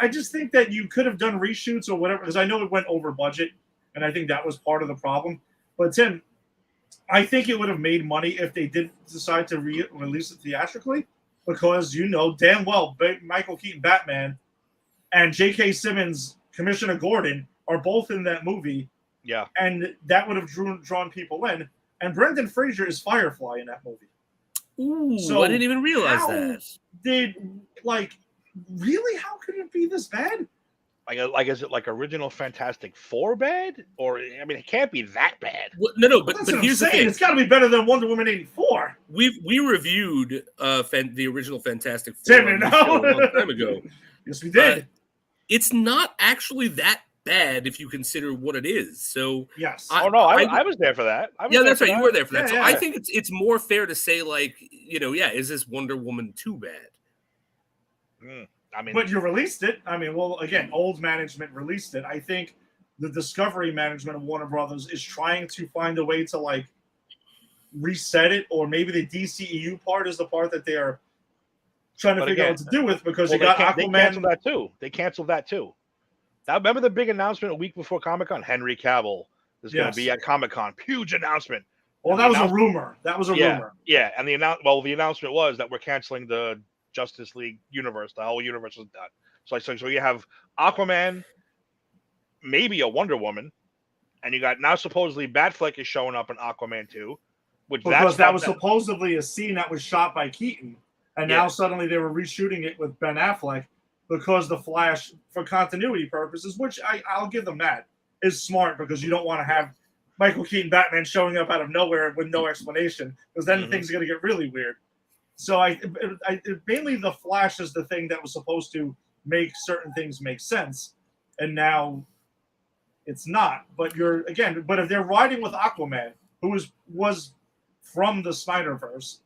I just think that you could have done reshoots or whatever, because I know it went over budget, and I think that was part of the problem. But Tim, I think it would have made money if they did decide to release it theatrically, because you know damn well Michael Keaton Batman and J.K. Simmons Commissioner Gordon are both in that movie. Yeah. And that would have drawn people in. And Brendan Fraser is Firefly in that movie. Ooh, so I didn't even realize that. Really? How could it be this bad? Like is it like original Fantastic Four bad? Or, I mean, it can't be that bad. Well, no, but here's the thing. It's got to be better than Wonder Woman 84. We reviewed the original Fantastic Four a long time ago. Yes, we did. It's not actually that bad if you consider what it is. So yes. I was there for that. That's right. You were there for that. Yeah, so I think it's more fair to say, like, is this Wonder Woman too bad? I mean, but you released it. I mean, well, again, old management released it. I think the Discovery management of Warner Brothers is trying to find a way to, like, reset it, or maybe the DCEU part is the part that they are trying to figure out what to do with, because you got Aquaman. They canceled that too. Now, remember the big announcement a week before Comic-Con? Henry Cavill is going to be at Comic-Con. Huge announcement. Well, that was a rumor. That was a rumor. Yeah, and the announcement was that we're canceling the Justice League universe. The whole universe is done. So you have Aquaman, maybe a Wonder Woman, and you got now supposedly Batfleck is showing up in Aquaman 2, because that was supposedly a scene that was shot by Keaton, and now suddenly they were reshooting it with Ben Affleck because the Flash, for continuity purposes, which I'll give them that, is smart because you don't want to have Michael Keaton Batman showing up out of nowhere with no explanation, because then things are going to get really weird. So mainly the Flash is the thing that was supposed to make certain things make sense, and now it's not. But if they're riding with Aquaman, who was from the Snyderverse,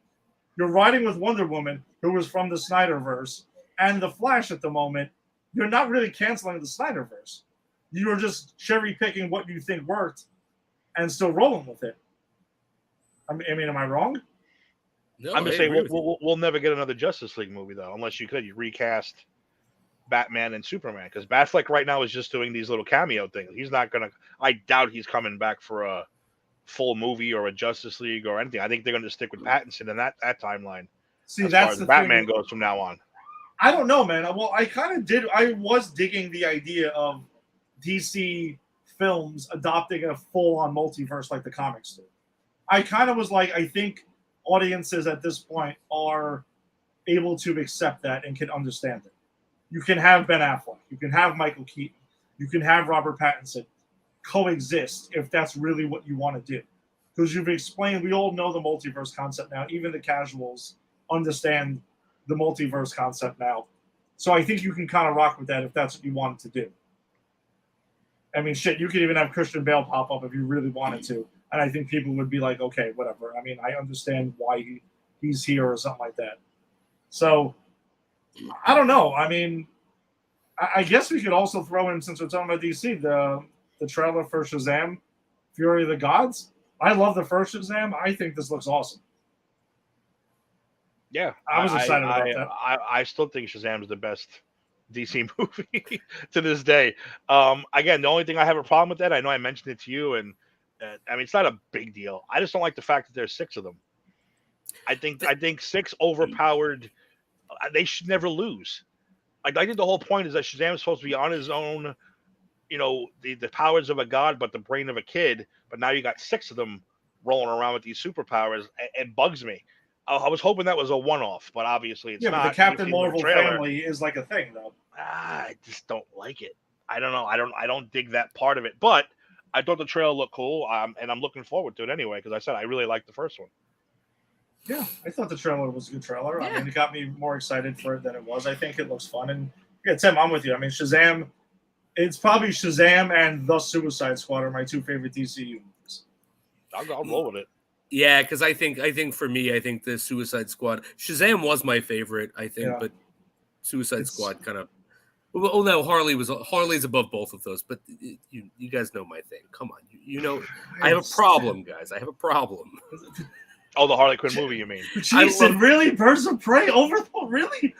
you're riding with Wonder Woman, who was from the Snyderverse, and the Flash at the moment, you're not really canceling the Snyderverse. You're just cherry picking what you think worked and still rolling with it. I mean, am I wrong? No, I'm just saying we'll never get another Justice League movie though, unless you recast Batman and Superman, because Batfleck right now is just doing these little cameo things. He's not gonna. I doubt he's coming back for a full movie or a Justice League or anything. I think they're going to stick with Pattinson in that timeline. See, that's the Batman goes from now on. I don't know, man. Well, I was digging the idea of DC films adopting a full-on multiverse like the comics do. I kind of was like, I think audiences at this point are able to accept that and can understand it. You can have Ben Affleck, you can have Michael Keaton, you can have Robert Pattinson coexist if that's really what you want to do. Because you've explained, we all know the multiverse concept now. Even the casuals understand the multiverse concept now. So I think you can kind of rock with that if that's what you wanted to do. I mean, shit, you could even have Christian Bale pop up if you really wanted to. And I think people would be like, okay, whatever. I mean, I understand why he's here or something like that. So, I don't know. I mean, I guess we could also throw in, since we're talking about DC, the trailer for Shazam, Fury of the Gods. I love the first Shazam. I think this looks awesome. Yeah. I was excited about that. I still think Shazam is the best DC movie to this day. Again, the only thing I have a problem with that, I know I mentioned it to you, and I mean, it's not a big deal. I just don't like the fact that there's 6 of them. I think 6 overpowered. They should never lose. Like, I think the whole point is that Shazam is supposed to be on his own, you know, the powers of a god, but the brain of a kid. But now you got 6 of them rolling around with these superpowers. It bugs me. I was hoping that was a one-off, but obviously it's not. Yeah, the Captain Marvel family is like a thing, though. I just don't like it. I don't know. I don't dig that part of it. But I thought the trailer looked cool, and I'm looking forward to it anyway, because I said I really liked the first one. Yeah, I thought the trailer was a good trailer. Yeah. I mean, it got me more excited for it than it was. I think it looks fun. And yeah, Tim, I'm with you. I mean, Shazam, it's probably Shazam and The Suicide Squad are my 2 favorite DCU movies. I'll roll with it. Yeah, because I think for me, I think the Suicide Squad, Shazam was my favorite, I think, but Suicide Squad kind of. Well, no, Harley's above both of those, but you guys know my thing. Come on, you know, I have a problem, guys. I have a problem. Oh, the Harley Quinn movie, you mean? Jason, really? Birds of Prey? Really?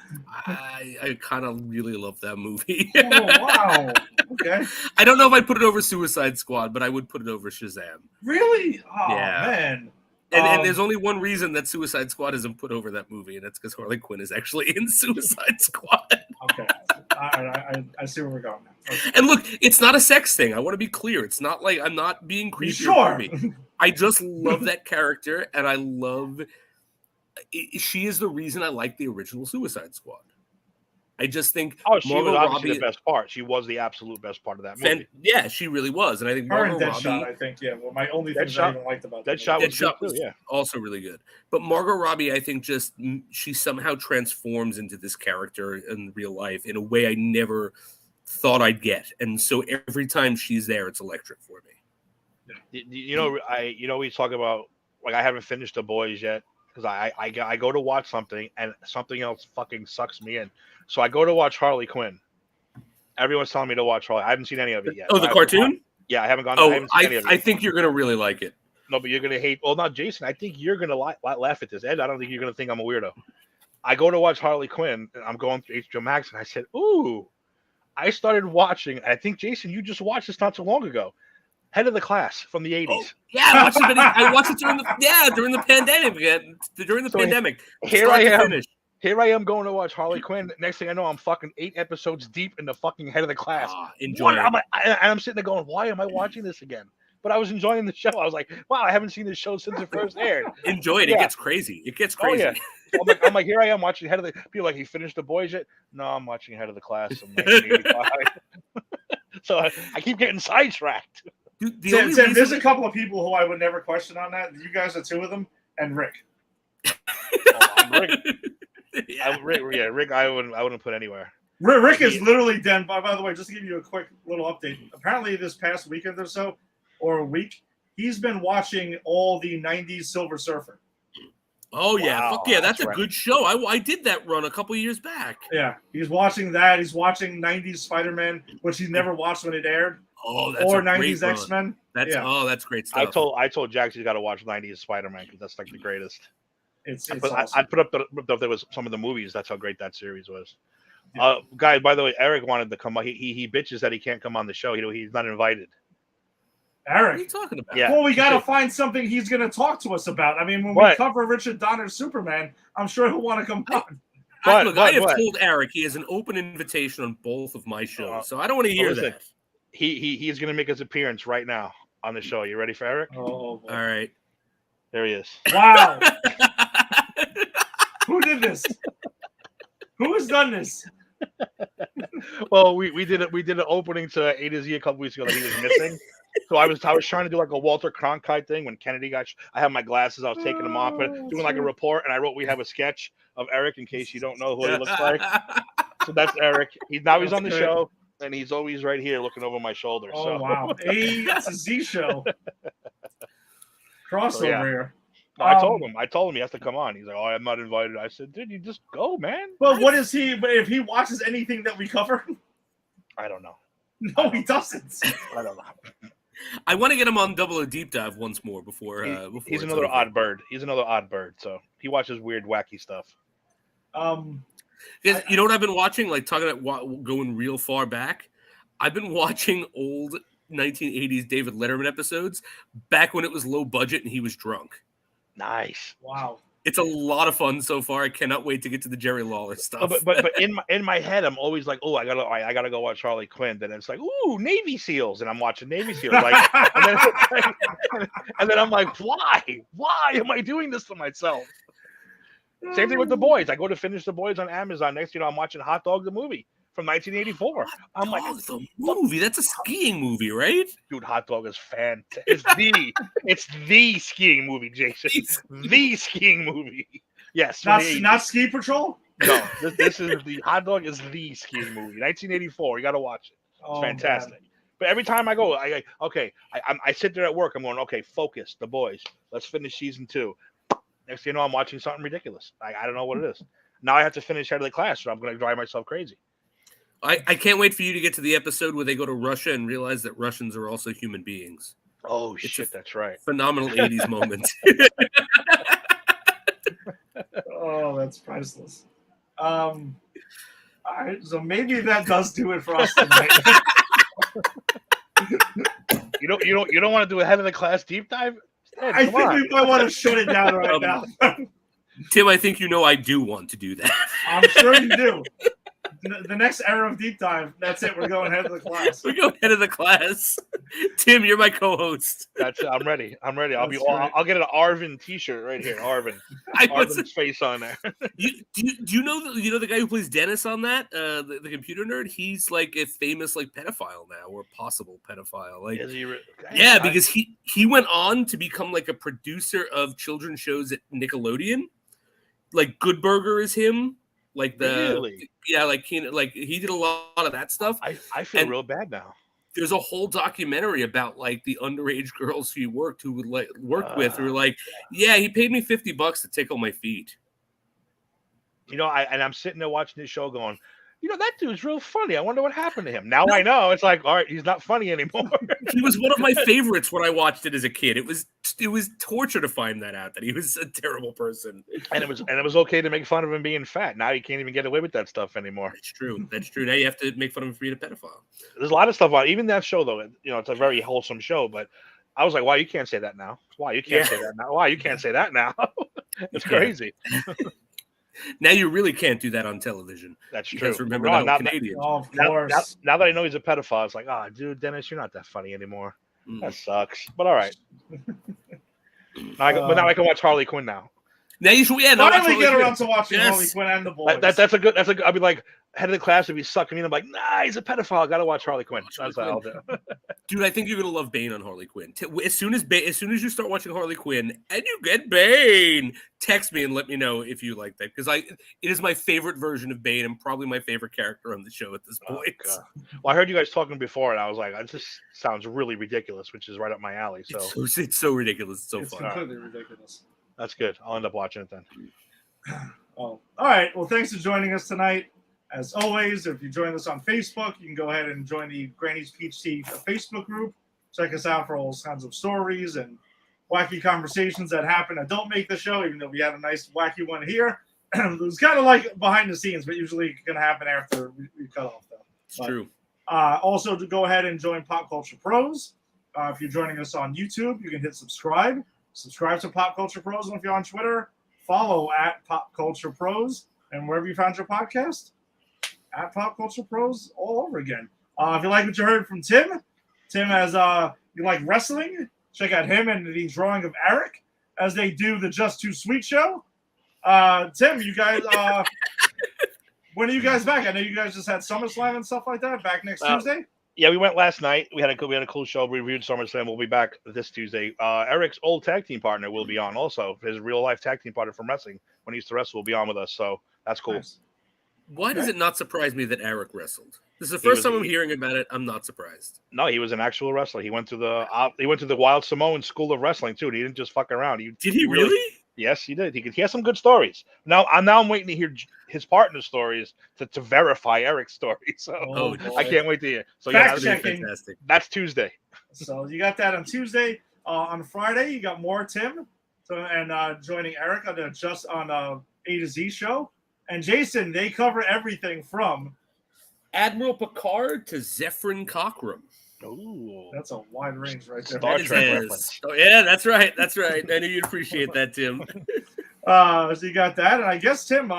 I kind of really love that movie. Oh, wow. Okay. I don't know if I'd put it over Suicide Squad, but I would put it over Shazam. Really? Oh, yeah. Man. And there's only one reason that Suicide Squad isn't put over that movie, and that's because Harley Quinn is actually in Suicide Squad. Okay. I see where we're going now. Okay. And look, it's not a sex thing. I want to be clear. It's not like I'm not being creepy. Sure. I just love that character, and I love. She is the reason I like the original Suicide Squad. I just think. Oh, she was obviously the best part. She was the absolute best part of that movie. Yeah, she really was, and I think her and Deadshot. I think well, my only thing I even liked about Deadshot was also really good. But Margot Robbie, I think, just she somehow transforms into this character in real life in a way I never thought I'd get, and so every time she's there, it's electric for me. You know, we talk about, like, I haven't finished The Boys yet because I go to watch something and something else fucking sucks me in. So I go to watch Harley Quinn. Everyone's telling me to watch Harley. I haven't seen any of it yet. Oh, the cartoon? Yeah, I haven't gone. Oh, I think you're gonna really like it. No, but you're gonna hate. Well, not Jason. I think you're gonna laugh at this. Ed, I don't think you're gonna think I'm a weirdo. I go to watch Harley Quinn, and I'm going through HBO Max, and I said, "Ooh." I started watching. I think, Jason, you just watched this not so long ago. Head of the Class from the 80s. Oh, yeah, I watched it during the pandemic. During the pandemic, Here start I to am. finish. Here I am going to watch Harley Quinn. Next thing I know, I'm fucking 8 episodes deep in the fucking Head of the Class. Enjoy it. I'm sitting there going, why am I watching this again? But I was enjoying the show. I was like, wow, I haven't seen this show since it first aired. Enjoy it. Yeah. It gets crazy. Oh, yeah. I'm like, here I am watching Head of the. People like, he finished The Boys yet? No, I'm watching Head of the Class from 1985. So I keep getting sidetracked. Dude, there's a couple of people who I would never question on that. You guys are two of them, and Rick. Rick. Rick. I wouldn't put anywhere. Rick is literally done. By the way, just to give you a quick little update. Apparently, this past weekend or so, or a week, he's been watching all the '90s Silver Surfer. Oh yeah, wow, fuck yeah, that's a good show. I did that run a couple of years back. Yeah, he's watching that. He's watching '90s Spider-Man, which he never watched when it aired. Oh, that's or a '90s X-Men. That's great stuff. I told Jax he's got to watch '90s Spider-Man because that's like the greatest. It's awesome. I put up if there was some of the movies. That's how great that series was. Yeah. Guys, by the way, Eric wanted to come on. He bitches that he can't come on the show. He's not invited. Eric, what are you talking about? Yeah. Well, we got to find something he's going to talk to us about. I mean, when we cover Richard Donner's Superman, I'm sure he'll want to come on. I have told Eric he has an open invitation on both of my shows, so I don't want to hear that. He is going to make his appearance right now on the show. You ready for Eric? Oh, all right. There he is. Wow. Who did this? Who has done this? Well, we did an opening to A to Z a couple weeks ago that he was missing. So I was trying to do like a Walter Cronkite thing when Kennedy got. I have my glasses. I was taking them off, but doing like a report, and I wrote we have a sketch of Eric in case you don't know who he looks like. So that's Eric. He's on the show, and he's always right here looking over my shoulder. Oh wow, A to Z show crossover here. No, I told him he has to come on. He's like, "Oh, I'm not invited." I said, "Dude, you just go, man." Well, what is he? But if he watches anything that we cover, I don't know. No, he doesn't. I don't know. I want to get him on Double O Deep Dive once more before. He's another odd bird. So he watches weird, wacky stuff. You know what I've been watching? Like talking about going real far back. I've been watching old 1980s David Letterman episodes back when it was low budget and he was drunk. Nice. Wow. It's a lot of fun so far. I cannot wait to get to the Jerry Lawler stuff. But in my head, I'm always like, oh, I gotta go watch Harley Quinn. Then it's like, ooh, Navy SEALs, and I'm watching Navy SEALs. And then I'm like, why am I doing this to myself? Same thing with The Boys. I go to finish The Boys on Amazon. Next, I'm watching Hot Dog the movie from 1984. I'm like, the movie. That's a skiing movie, right? Dude, Hot Dog is fantastic. It's the skiing movie, Jason. The skiing movie. Yes. Not Ski Patrol? No, this is the Hot Dog is the skiing movie. 1984. You got to watch it. It's fantastic. Man. But every time I go, I sit there at work. I'm going, okay, focus. The Boys. Let's finish season 2. Next thing you know, I'm watching something ridiculous. I don't know what it is. Now I have to finish Head of the Class, so I'm going to drive myself crazy. I can't wait for you to get to the episode where they go to Russia and realize that Russians are also human beings. Oh, shit, that's right. Phenomenal 80s moment. Oh, that's priceless. All right, so maybe that does do it for us tonight. You don't want to do a Head of the Class deep dive? Ted, I think we might want to shut it down right now. Tim, I think I do want to do that. I'm sure you do. The next era of Deep Dive, that's it. We're going Head of the Class. We go Head of the Class. Tim, you're my co-host. That's it. I'm ready. I'll get an Arvin T-shirt right here. Arvin's face on there. Do you know the guy who plays Dennis on that? The computer nerd. He's like a famous like pedophile now, or possible pedophile. Like, because he went on to become like a producer of children's shows at Nickelodeon. Like Good Burger is him. Like he did a lot of that stuff. I feel real bad now. There's a whole documentary about like the underage girls he worked with who were like, yeah, he paid me $50 to tickle my feet. I'm sitting there watching this show going, that dude's real funny. I wonder what happened to him. Now I know. It's like, all right, he's not funny anymore. He was one of my favorites when I watched it as a kid. It was torture to find that out, that he was a terrible person. And it was okay to make fun of him being fat. Now you can't even get away with that stuff anymore. That's true. That's true. Now you have to make fun of him for being a pedophile. There's a lot of stuff on even that show though. It's a very wholesome show, but I was like, why you can't say that now? Why you can't say that now? Why you can't say that now? It's crazy. Now you really can't do that on television. That's true. Remember that Canadians. Of course. Now that I know he's a pedophile, it's like, dude, Dennis, you're not that funny anymore. That sucks. But all right. But now I can watch Harley Quinn now. Now you should, finally get around to watching Harley Quinn and the boys. That's a good. I'll be like head of the class if he's sucking me. I'm like, nah, he's a pedophile. Got to watch Harley Quinn. That's what I'll do. Dude, I think you're gonna love Bane on Harley Quinn. As soon as you start watching Harley Quinn and you get Bane, text me and let me know if you like that, because it is my favorite version of Bane and probably my favorite character on the show at this point. Well, I heard you guys talking before, and I was like, this sounds really ridiculous, which is right up my alley. So it's so ridiculous. It's so it's fun. completely ridiculous. That's good. I'll end up watching it then. Oh, all right. Well, thanks for joining us tonight. As always, if you join us on Facebook, you can go ahead and join the Granny's Peach Tea Facebook group. Check us out for all kinds of stories and wacky conversations that happen that don't make the show, even though we had a nice wacky one here. It was kind of like behind the scenes, but usually it can happen after we cut off, though. It's true. Also, to go ahead and join Pop Culture Pros. If you're joining us on YouTube, you can hit subscribe. Subscribe to Pop Culture Pros. And if you're on Twitter, follow at Pop Culture Pros. And wherever you found your podcast, at Pop Culture Pros all over again. If you like what you heard from Tim has you like wrestling, check out him and the drawing of Eric as they do the Just Too Sweet show. Tim, you guys, when are you guys back? I know you guys just had SummerSlam and stuff like that. Back next Tuesday? Yeah, we went last night. We had a cool show. We reviewed SummerSlam. We'll be back this Tuesday. Eric's old tag team partner will be on also. His real life tag team partner from wrestling when he used to wrestle will be on with us. So that's cool. Nice. Why does it not surprise me that Eric wrestled? This is the first time I'm hearing about it. I'm not surprised. No, he was an actual wrestler. He went to the Wild Samoan School of Wrestling too. He didn't just fuck around. Did he really? Yes, he did. He has some good stories. Now I'm waiting to hear his partner's stories to verify Eric's story. So I can't wait to hear. So Fact checking. Fantastic. That's Tuesday. So you got that on Tuesday. On Friday, you got more Tim. And joining Eric on A to Z show. And Jason, they cover everything from Admiral Picard to Zephyrin Cockrum. Oh, that's a wide range right there. Star Trek reference. Oh, yeah, that's right. That's right. I knew you'd appreciate that, Tim. So you got that, and I guess Tim,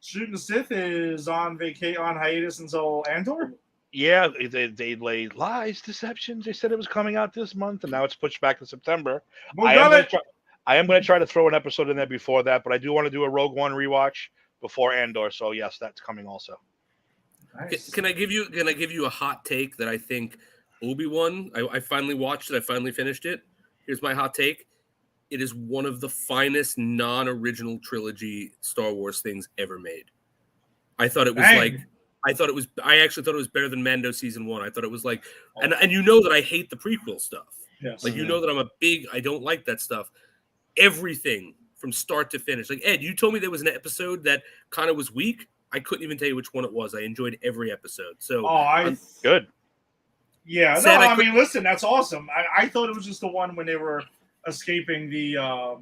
Shooting the Sith is on hiatus until Andor. Yeah, they laid lies, deceptions. They said it was coming out this month, and now it's pushed back to September. I am going to try to throw an episode in there before that, but I do want to do a Rogue One rewatch before Andor. So yes, that's coming also. Nice. Can I give you a hot take that I think Obi-Wan? I finally watched it. I finally finished it. Here's my hot take. It is one of the finest non-original trilogy Star Wars things ever made. I thought it was I actually thought it was better than Mando season 1. I thought it was like, and you know that I hate the prequel stuff. Yes. Like, you know that I don't like that stuff. Everything from start to finish. Like, Ed, you told me there was an episode that kind of was weak. I couldn't even tell you which one it was. I enjoyed every episode. So good. Yeah, no, I mean, listen, that's awesome. I thought it was just the one when they were escaping the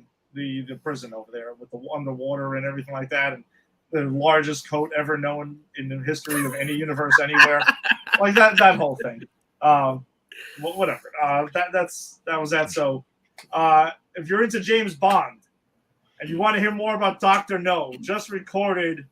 prison over there with the underwater and everything like that, and the largest coat ever known in the history of any universe anywhere, like that whole thing. Whatever. That was that. So, if you're into James Bond and you want to hear more about Dr. No, just recorded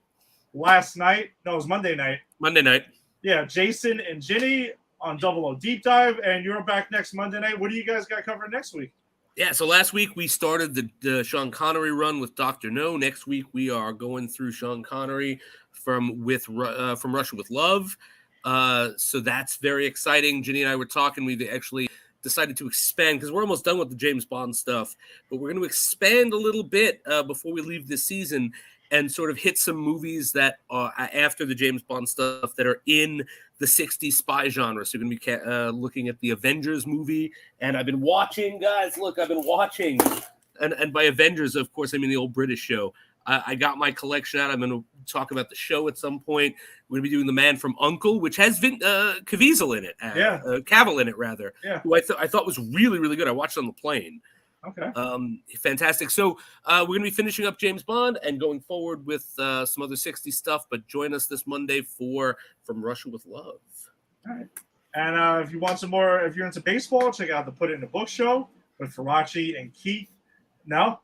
last night. No, it was Monday night. Monday night. Yeah, Jason and Ginny on 00 Deep Dive, and you're back next Monday night. What do you guys got covered next week? Yeah, so last week we started the Sean Connery run with Dr. No. Next week we are going through Sean Connery from Russia with Love. So that's very exciting. Ginny and I were talking. We actually decided to expand because we're almost done with the James Bond stuff, but we're going to expand a little bit before we leave this season and sort of hit some movies that are after the James Bond stuff that are in the 60s spy genre. So we're going to be looking at the Avengers movie. And I've been watching, guys. Look, I've been watching. And by Avengers, of course, I mean the old British show. I got my collection out. I'm going to talk about the show at some point. We're going to be doing The Man from U.N.C.L.E., which has Caviezel in it. Cavill in it, rather. Yeah. Who I thought was really, really good. I watched it on the plane. Okay. Fantastic. So we're going to be finishing up James Bond and going forward with some other 60s stuff. But join us this Monday for From Russia with Love. All right. And if you want some more, if you're into baseball, check out the Put It in a Book show with Faraci and Keith. No?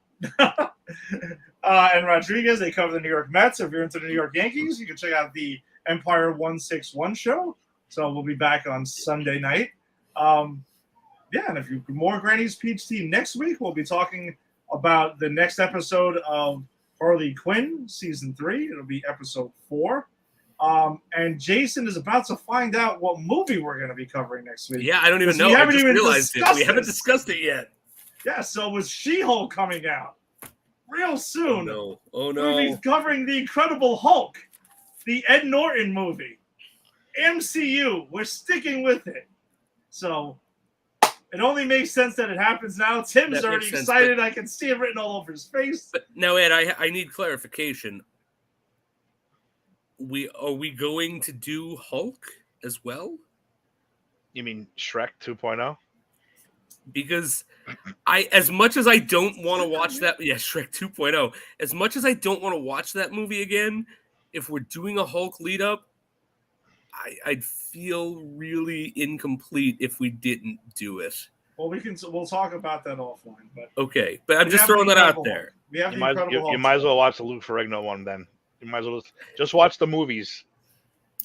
And Rodriguez. They cover the New York Mets. If you're into the New York Yankees, you can check out the Empire 161 show. So we'll be back on Sunday night. Yeah, and if you more Granny's Peach Tea next week, we'll be talking about the next episode of Harley Quinn, season 3. It'll be episode 4. And Jason is about to find out what movie we're going to be covering next week. Yeah, I don't even know. We I haven't just even realized it. We haven't this. discussed it yet. Yeah, so was She-Hulk coming out real soon? Oh no! We'll be covering the Incredible Hulk, the Ed Norton movie, MCU. We're sticking with it. So it only makes sense that it happens now. Tim's That already makes sense, excited. I can see it written all over his face. But now, Ed, I need clarification. Are we going to do Hulk as well? You mean Shrek 2.0? Because as much as I don't want to watch that, Shrek 2.0, as much as I don't want to watch that movie again, if we're doing a Hulk lead up, I'd feel really incomplete if we didn't do it. Well, we'll talk about that offline. But okay, but I'm just throwing that out there. We have you might as well watch the Lou Ferrigno one then. You might as well just watch the movies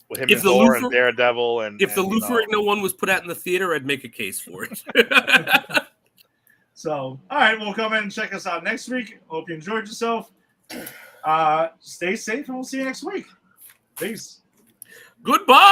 with him and Thor and Daredevil. And if the Lou Ferrigno one was put out in the theater, I'd make a case for it. So, all right, well, come in and check us out next week. Hope you enjoyed yourself. Stay safe, and we'll see you next week. Peace. Goodbye.